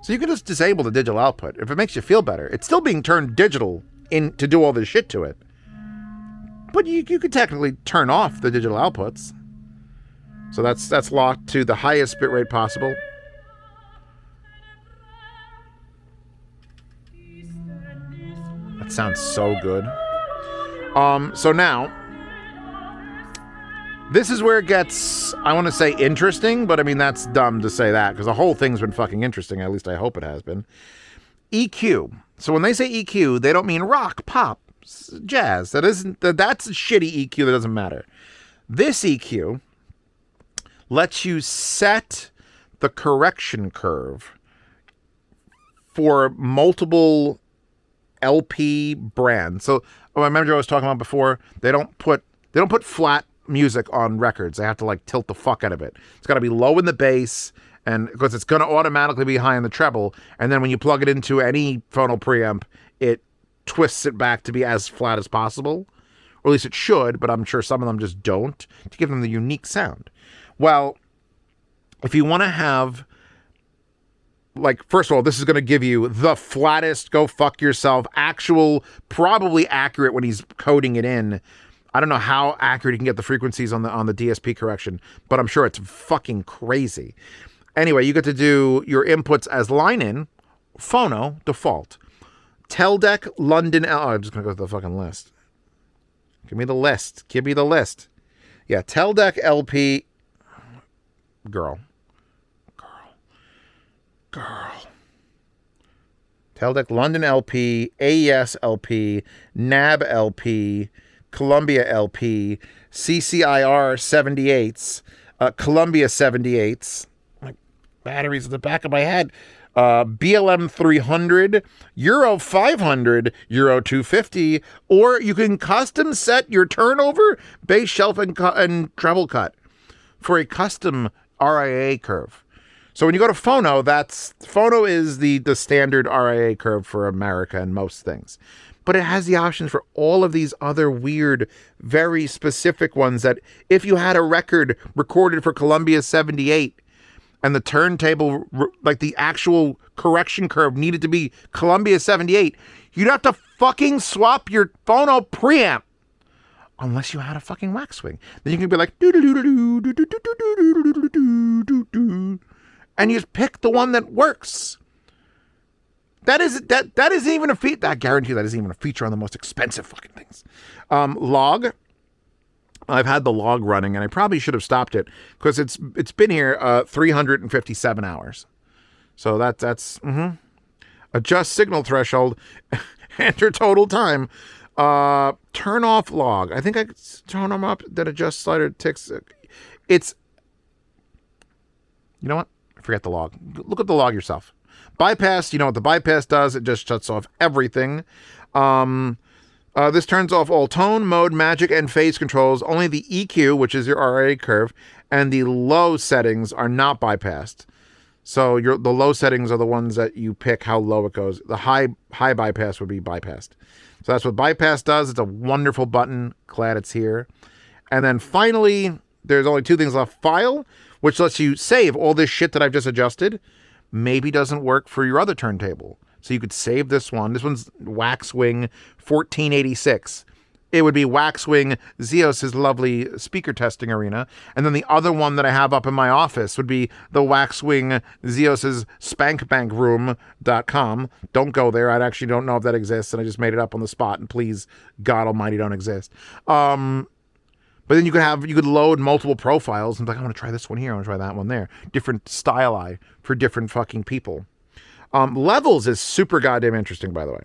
So you can just disable the digital output if it makes you feel better. It's still being turned digital in to do all this shit to it. But you could technically turn off the digital outputs. So that's locked to the highest bit rate possible. That sounds so good. So now, this is where it gets, I want to say interesting, but I mean, that's dumb to say that because the whole thing's been fucking interesting. At least I hope it has been. EQ. So when they say EQ, they don't mean rock, pop, jazz. That's a shitty EQ that doesn't matter. This EQ lets you set the correction curve for multiple LP brands. So I remember I was talking about before, they don't put flat music on records. They have to like tilt the fuck out of it. It's got to be low in the bass, and because it's going to automatically be high in the treble, and then when you plug it into any phono preamp, it twists it back to be as flat as possible, or at least it should, but I'm sure some of them just don't, to give them the unique sound. Well, if you want to have, like, first of all, this is going to give you the flattest, go fuck yourself, actual, probably accurate when he's coding it in. I don't know how accurate you can get the frequencies on the DSP correction, but I'm sure it's fucking crazy. Anyway, you get to do your inputs as line-in, phono, default. Teldec, London, I'm just going to go to the fucking list. Give me the list. Yeah, Teldec LP, girl. Teldec, London LP, AES LP, NAB LP, Columbia LP, CCIR 78s, Columbia 78s, my batteries at the back of my head, BLM 300, Euro 500, Euro 250, or you can custom set your turnover, bass shelf, and treble cut for a custom RIA curve. So when you go to Phono, Phono is the standard RIA curve for America and most things. But it has the options for all of these other weird, very specific ones that if you had a record recorded for Columbia 78 and the turntable, like the actual correction curve needed to be Columbia 78, you'd have to fucking swap your Phono preamp. Unless you had a fucking WaxWing. Then you can be like, and you just pick the one that works. That isn't even a feature. I guarantee that isn't even a feature on the most expensive fucking things. Log. I've had the log running, and I probably should have stopped it because it's been here 357 hours. So that's adjust signal threshold, enter total time, turn off log. I think I could turn them up. Then adjust slider ticks. It's, you know what? Forget the log. Look at the log yourself. Bypass, you know what the bypass does? It just shuts off everything. This turns off all tone, mode, magic, and phase controls. Only the EQ, which is your RA curve, and the low settings are not bypassed. So the low settings are the ones that you pick how low it goes. The high bypass would be bypassed. So that's what bypass does. It's a wonderful button. Glad it's here. And then finally, there's only 2 things left. File, which lets you save all this shit that I've just adjusted. Maybe doesn't work for your other turntable. So you could save this one. This one's WaxWing 1486. it would be WaxWing Zeos's lovely speaker testing arena. And then the other one that I have up in my office would be the WaxWing Zeos's spankbankroom.com. Don't go there. I actually don't know if that exists, and I just made it up on the spot, and please, God almighty, don't exist. But then you could load multiple profiles and be like, I want to try this one here, I want to try that one there. Different styli for different fucking people. Levels is super goddamn interesting, by the way.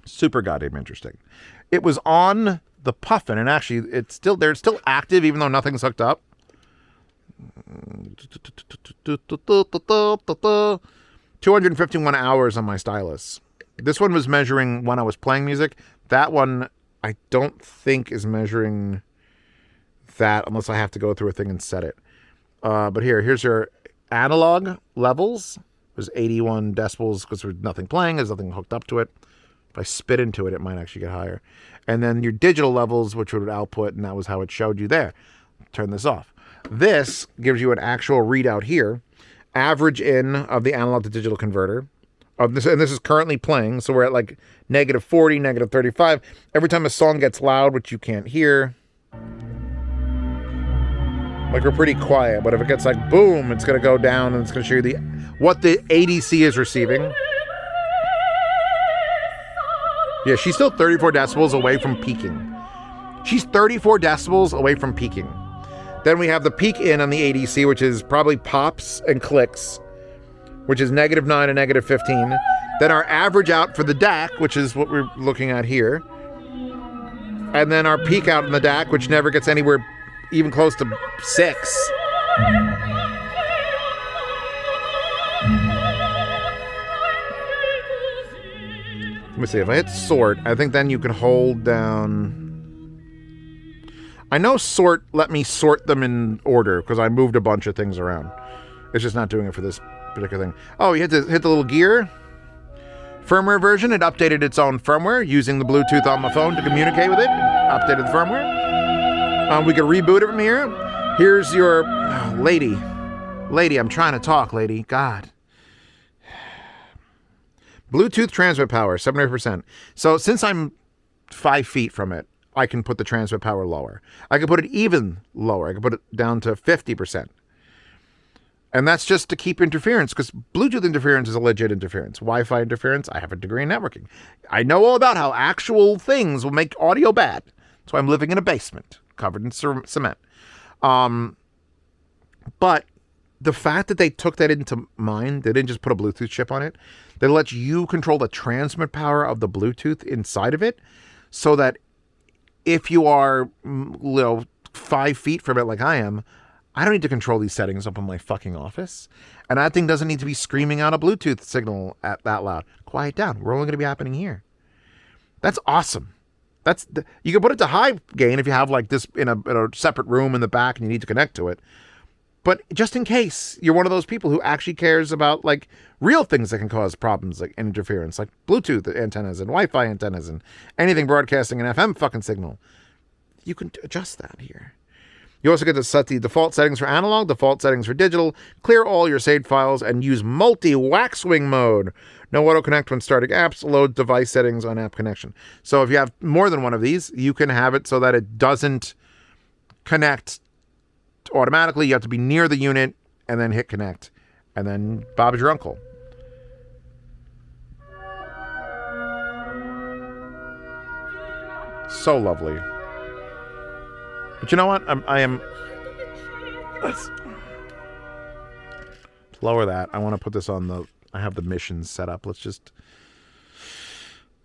Super goddamn interesting. It was on the Puffin, and actually it's still active even though nothing's hooked up. 251 hours on my stylus. This one was measuring when I was playing music. That one I don't think is measuring that unless I have to go through a thing and set it. But here's your analog levels. There's 81 decibels because there's nothing playing. There's nothing hooked up to it. If I spit into it, it might actually get higher. And then your digital levels, which would output, and that was how it showed you there. Turn this off. This gives you an actual readout here. Average in of the analog to digital converter. And this is currently playing, so we're at like -40, -35. Every time a song gets loud, which you can't hear, like we're pretty quiet, but if it gets like boom, it's going to go down and it's going to show you what the ADC is receiving. Yeah, she's still 34 decibels away from peaking. She's 34 decibels away from peaking. Then we have the peak in on the ADC, which is probably pops and clicks, which is -9 and -15. Then our average out for the DAC, which is what we're looking at here. And then our peak out in the DAC, which never gets anywhere even close to 6. Let me see, if I hit sort, I think then you can hold down... I know sort let me sort them in order, because I moved a bunch of things around. It's just not doing it for this particular thing. Oh, you hit the little gear. Firmware version, it updated its own firmware using the Bluetooth on my phone to communicate with it. Updated the firmware. We can reboot it from here. Here's your... Oh, lady, I'm trying to talk, lady. God. Bluetooth transmit power, 70%. So since I'm 5 feet from it, I can put the transmit power lower. I can put it even lower. I can put it down to 50%. And that's just to keep interference, because Bluetooth interference is a legit interference. Wi-Fi interference, I have a degree in networking. I know all about how actual things will make audio bad. That's why I'm living in a basement covered in cement. But the fact that they took that into mind, they didn't just put a Bluetooth chip on it. They let you control the transmit power of the Bluetooth inside of it, so that if you are 5 feet from it like I am, I don't need to control these settings up in my fucking office. And that thing doesn't need to be screaming out a Bluetooth signal at that loud. Quiet down. We're only going to be happening here. That's awesome. You can put it to high gain if you have like this in a separate room in the back and you need to connect to it. But just in case you're one of those people who actually cares about like real things that can cause problems like interference, like Bluetooth antennas and Wi-Fi antennas and anything broadcasting an FM fucking signal, you can adjust that here. You also get to set the default settings for analog, default settings for digital, clear all your saved files, and use multi-WaxWing mode. No auto-connect when starting apps, load device settings on app connection. So if you have more than one of these, you can have it so that it doesn't connect automatically. You have to be near the unit and then hit connect. And then Bob's your uncle. So lovely. But you know what? Let's lower that. I want to put this on I have the missions set up. Let's just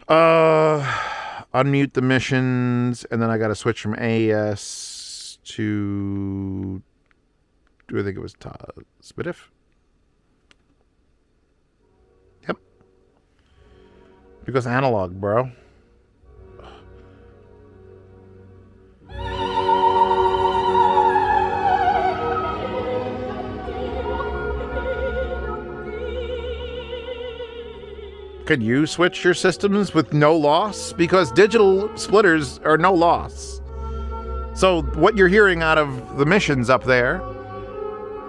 unmute the missions, and then I got to switch from AES to, do I think it was Spitif? Yep. Because analog, bro. Could you switch your systems with no loss? Because digital splitters are no loss. So what you're hearing out of the missions up there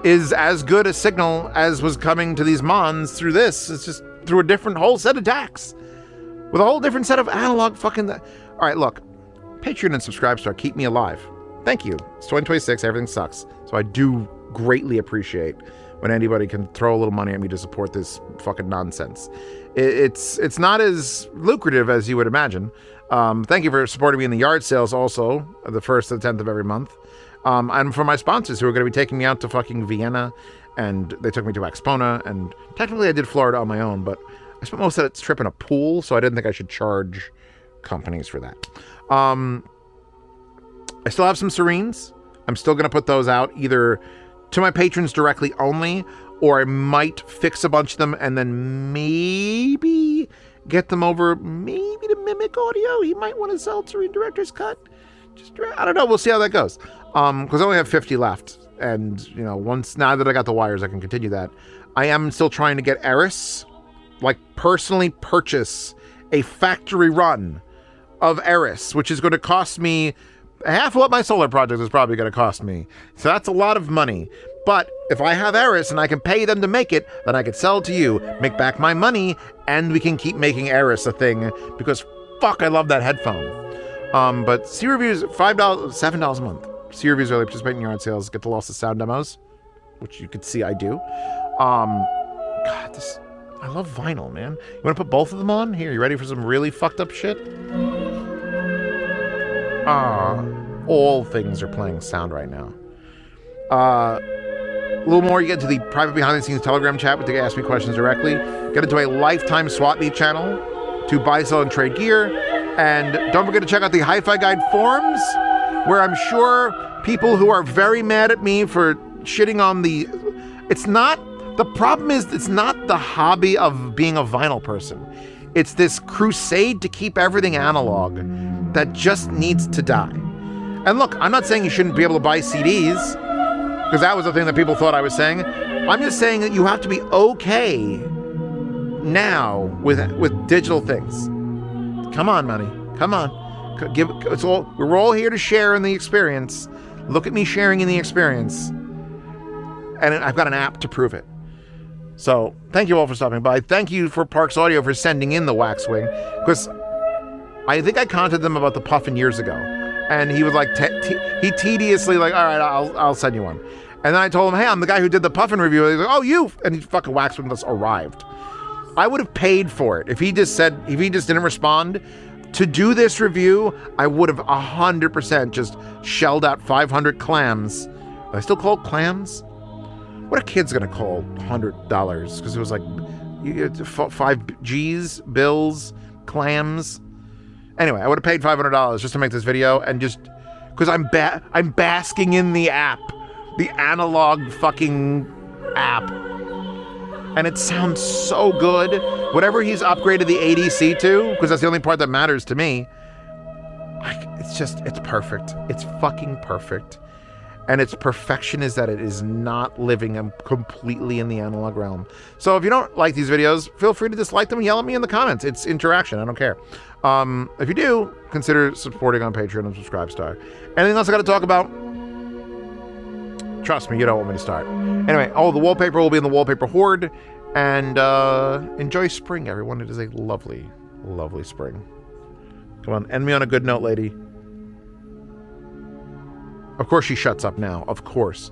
is as good a signal as was coming to these Mons through this. It's just through a different whole set of DACs with a whole different set of analog fucking... All right, look. Patreon and Subscribe Star keep me alive. Thank you. It's 2026. Everything sucks. So I do greatly appreciate when anybody can throw a little money at me to support this fucking nonsense. It's not as lucrative as you would imagine. Thank you for supporting me in the yard sales also, the 1st to the 10th of every month. And for my sponsors who are going to be taking me out to fucking Vienna, and they took me to Waxpona, and technically I did Florida on my own, but I spent most of that trip in a pool, so I didn't think I should charge companies for that. I still have some Serenes. I'm still going to put those out either to my patrons directly only, or I might fix a bunch of them and then maybe get them over, maybe to Mimic Audio. He might want to sell Serene Director's Cut. I don't know. We'll see how that goes. Because I only have 50 left. And, you know, now that I got the wires, I can continue that. I am still trying to get Eris, like personally purchase a factory run of Eris, which is going to cost me half of what my solar project is probably going to cost me. So that's a lot of money. But if I have Eris and I can pay them to make it, then I can sell it to you, make back my money, and we can keep making Eris a thing, because fuck, I love that headphone. But see reviews, $5, $7 a month. See reviews early, participate in yard sales, get the loss of sound demos, which you could see I do. God, I love vinyl, man. You want to put both of them on? Here, you ready for some really fucked up shit? All things are playing sound right now. A little more, you get to the private behind-the-scenes Telegram chat where they can ask me questions directly. Get into a lifetime swap meet channel to buy, sell, and trade gear. And don't forget to check out the Hi-Fi Guide forums, where I'm sure people who are very mad at me for shitting on the problem is it's not the hobby of being a vinyl person. It's this crusade to keep everything analog that just needs to die. And look, I'm not saying you shouldn't be able to buy CDs, because that was the thing that people thought I was saying. I'm just saying that you have to be okay now with digital things. Come on, money. Come on. We're all here to share in the experience. Look at me sharing in the experience. And I've got an app to prove it. So thank you all for stopping by. Thank you for Parks Audio for sending in the WaxWing, because I think I contacted them about the Puffin years ago. And he was like, he tediously like, all right, I'll send you one. And then I told him, hey, I'm the guy who did the Puffin review. He's like, oh, you. And he fucking WaxWing just arrived. I would have paid for it. If he just didn't respond to do this review, I would have 100% just shelled out 500 clams. Are they still called clams? What are kids gonna call $100? Because it was like 5 G's, bills, clams. Anyway, I would have paid $500 just to make this video, and just because I'm basking in the app, the analog fucking app. And it sounds so good. Whatever he's upgraded the ADC to, because that's the only part that matters to me, it's perfect. It's fucking perfect. And its perfection is that it is not living completely in the analog realm. So if you don't like these videos, feel free to dislike them and yell at me in the comments. It's interaction. I don't care. If you do, consider supporting on Patreon and Subscribe Star. Anything else I got to talk about? Trust me, you don't want me to start. Anyway, the wallpaper will be in the wallpaper horde. And enjoy spring, everyone. It is a lovely, lovely spring. Come on, end me on a good note, lady. Of course she shuts up now. Of course.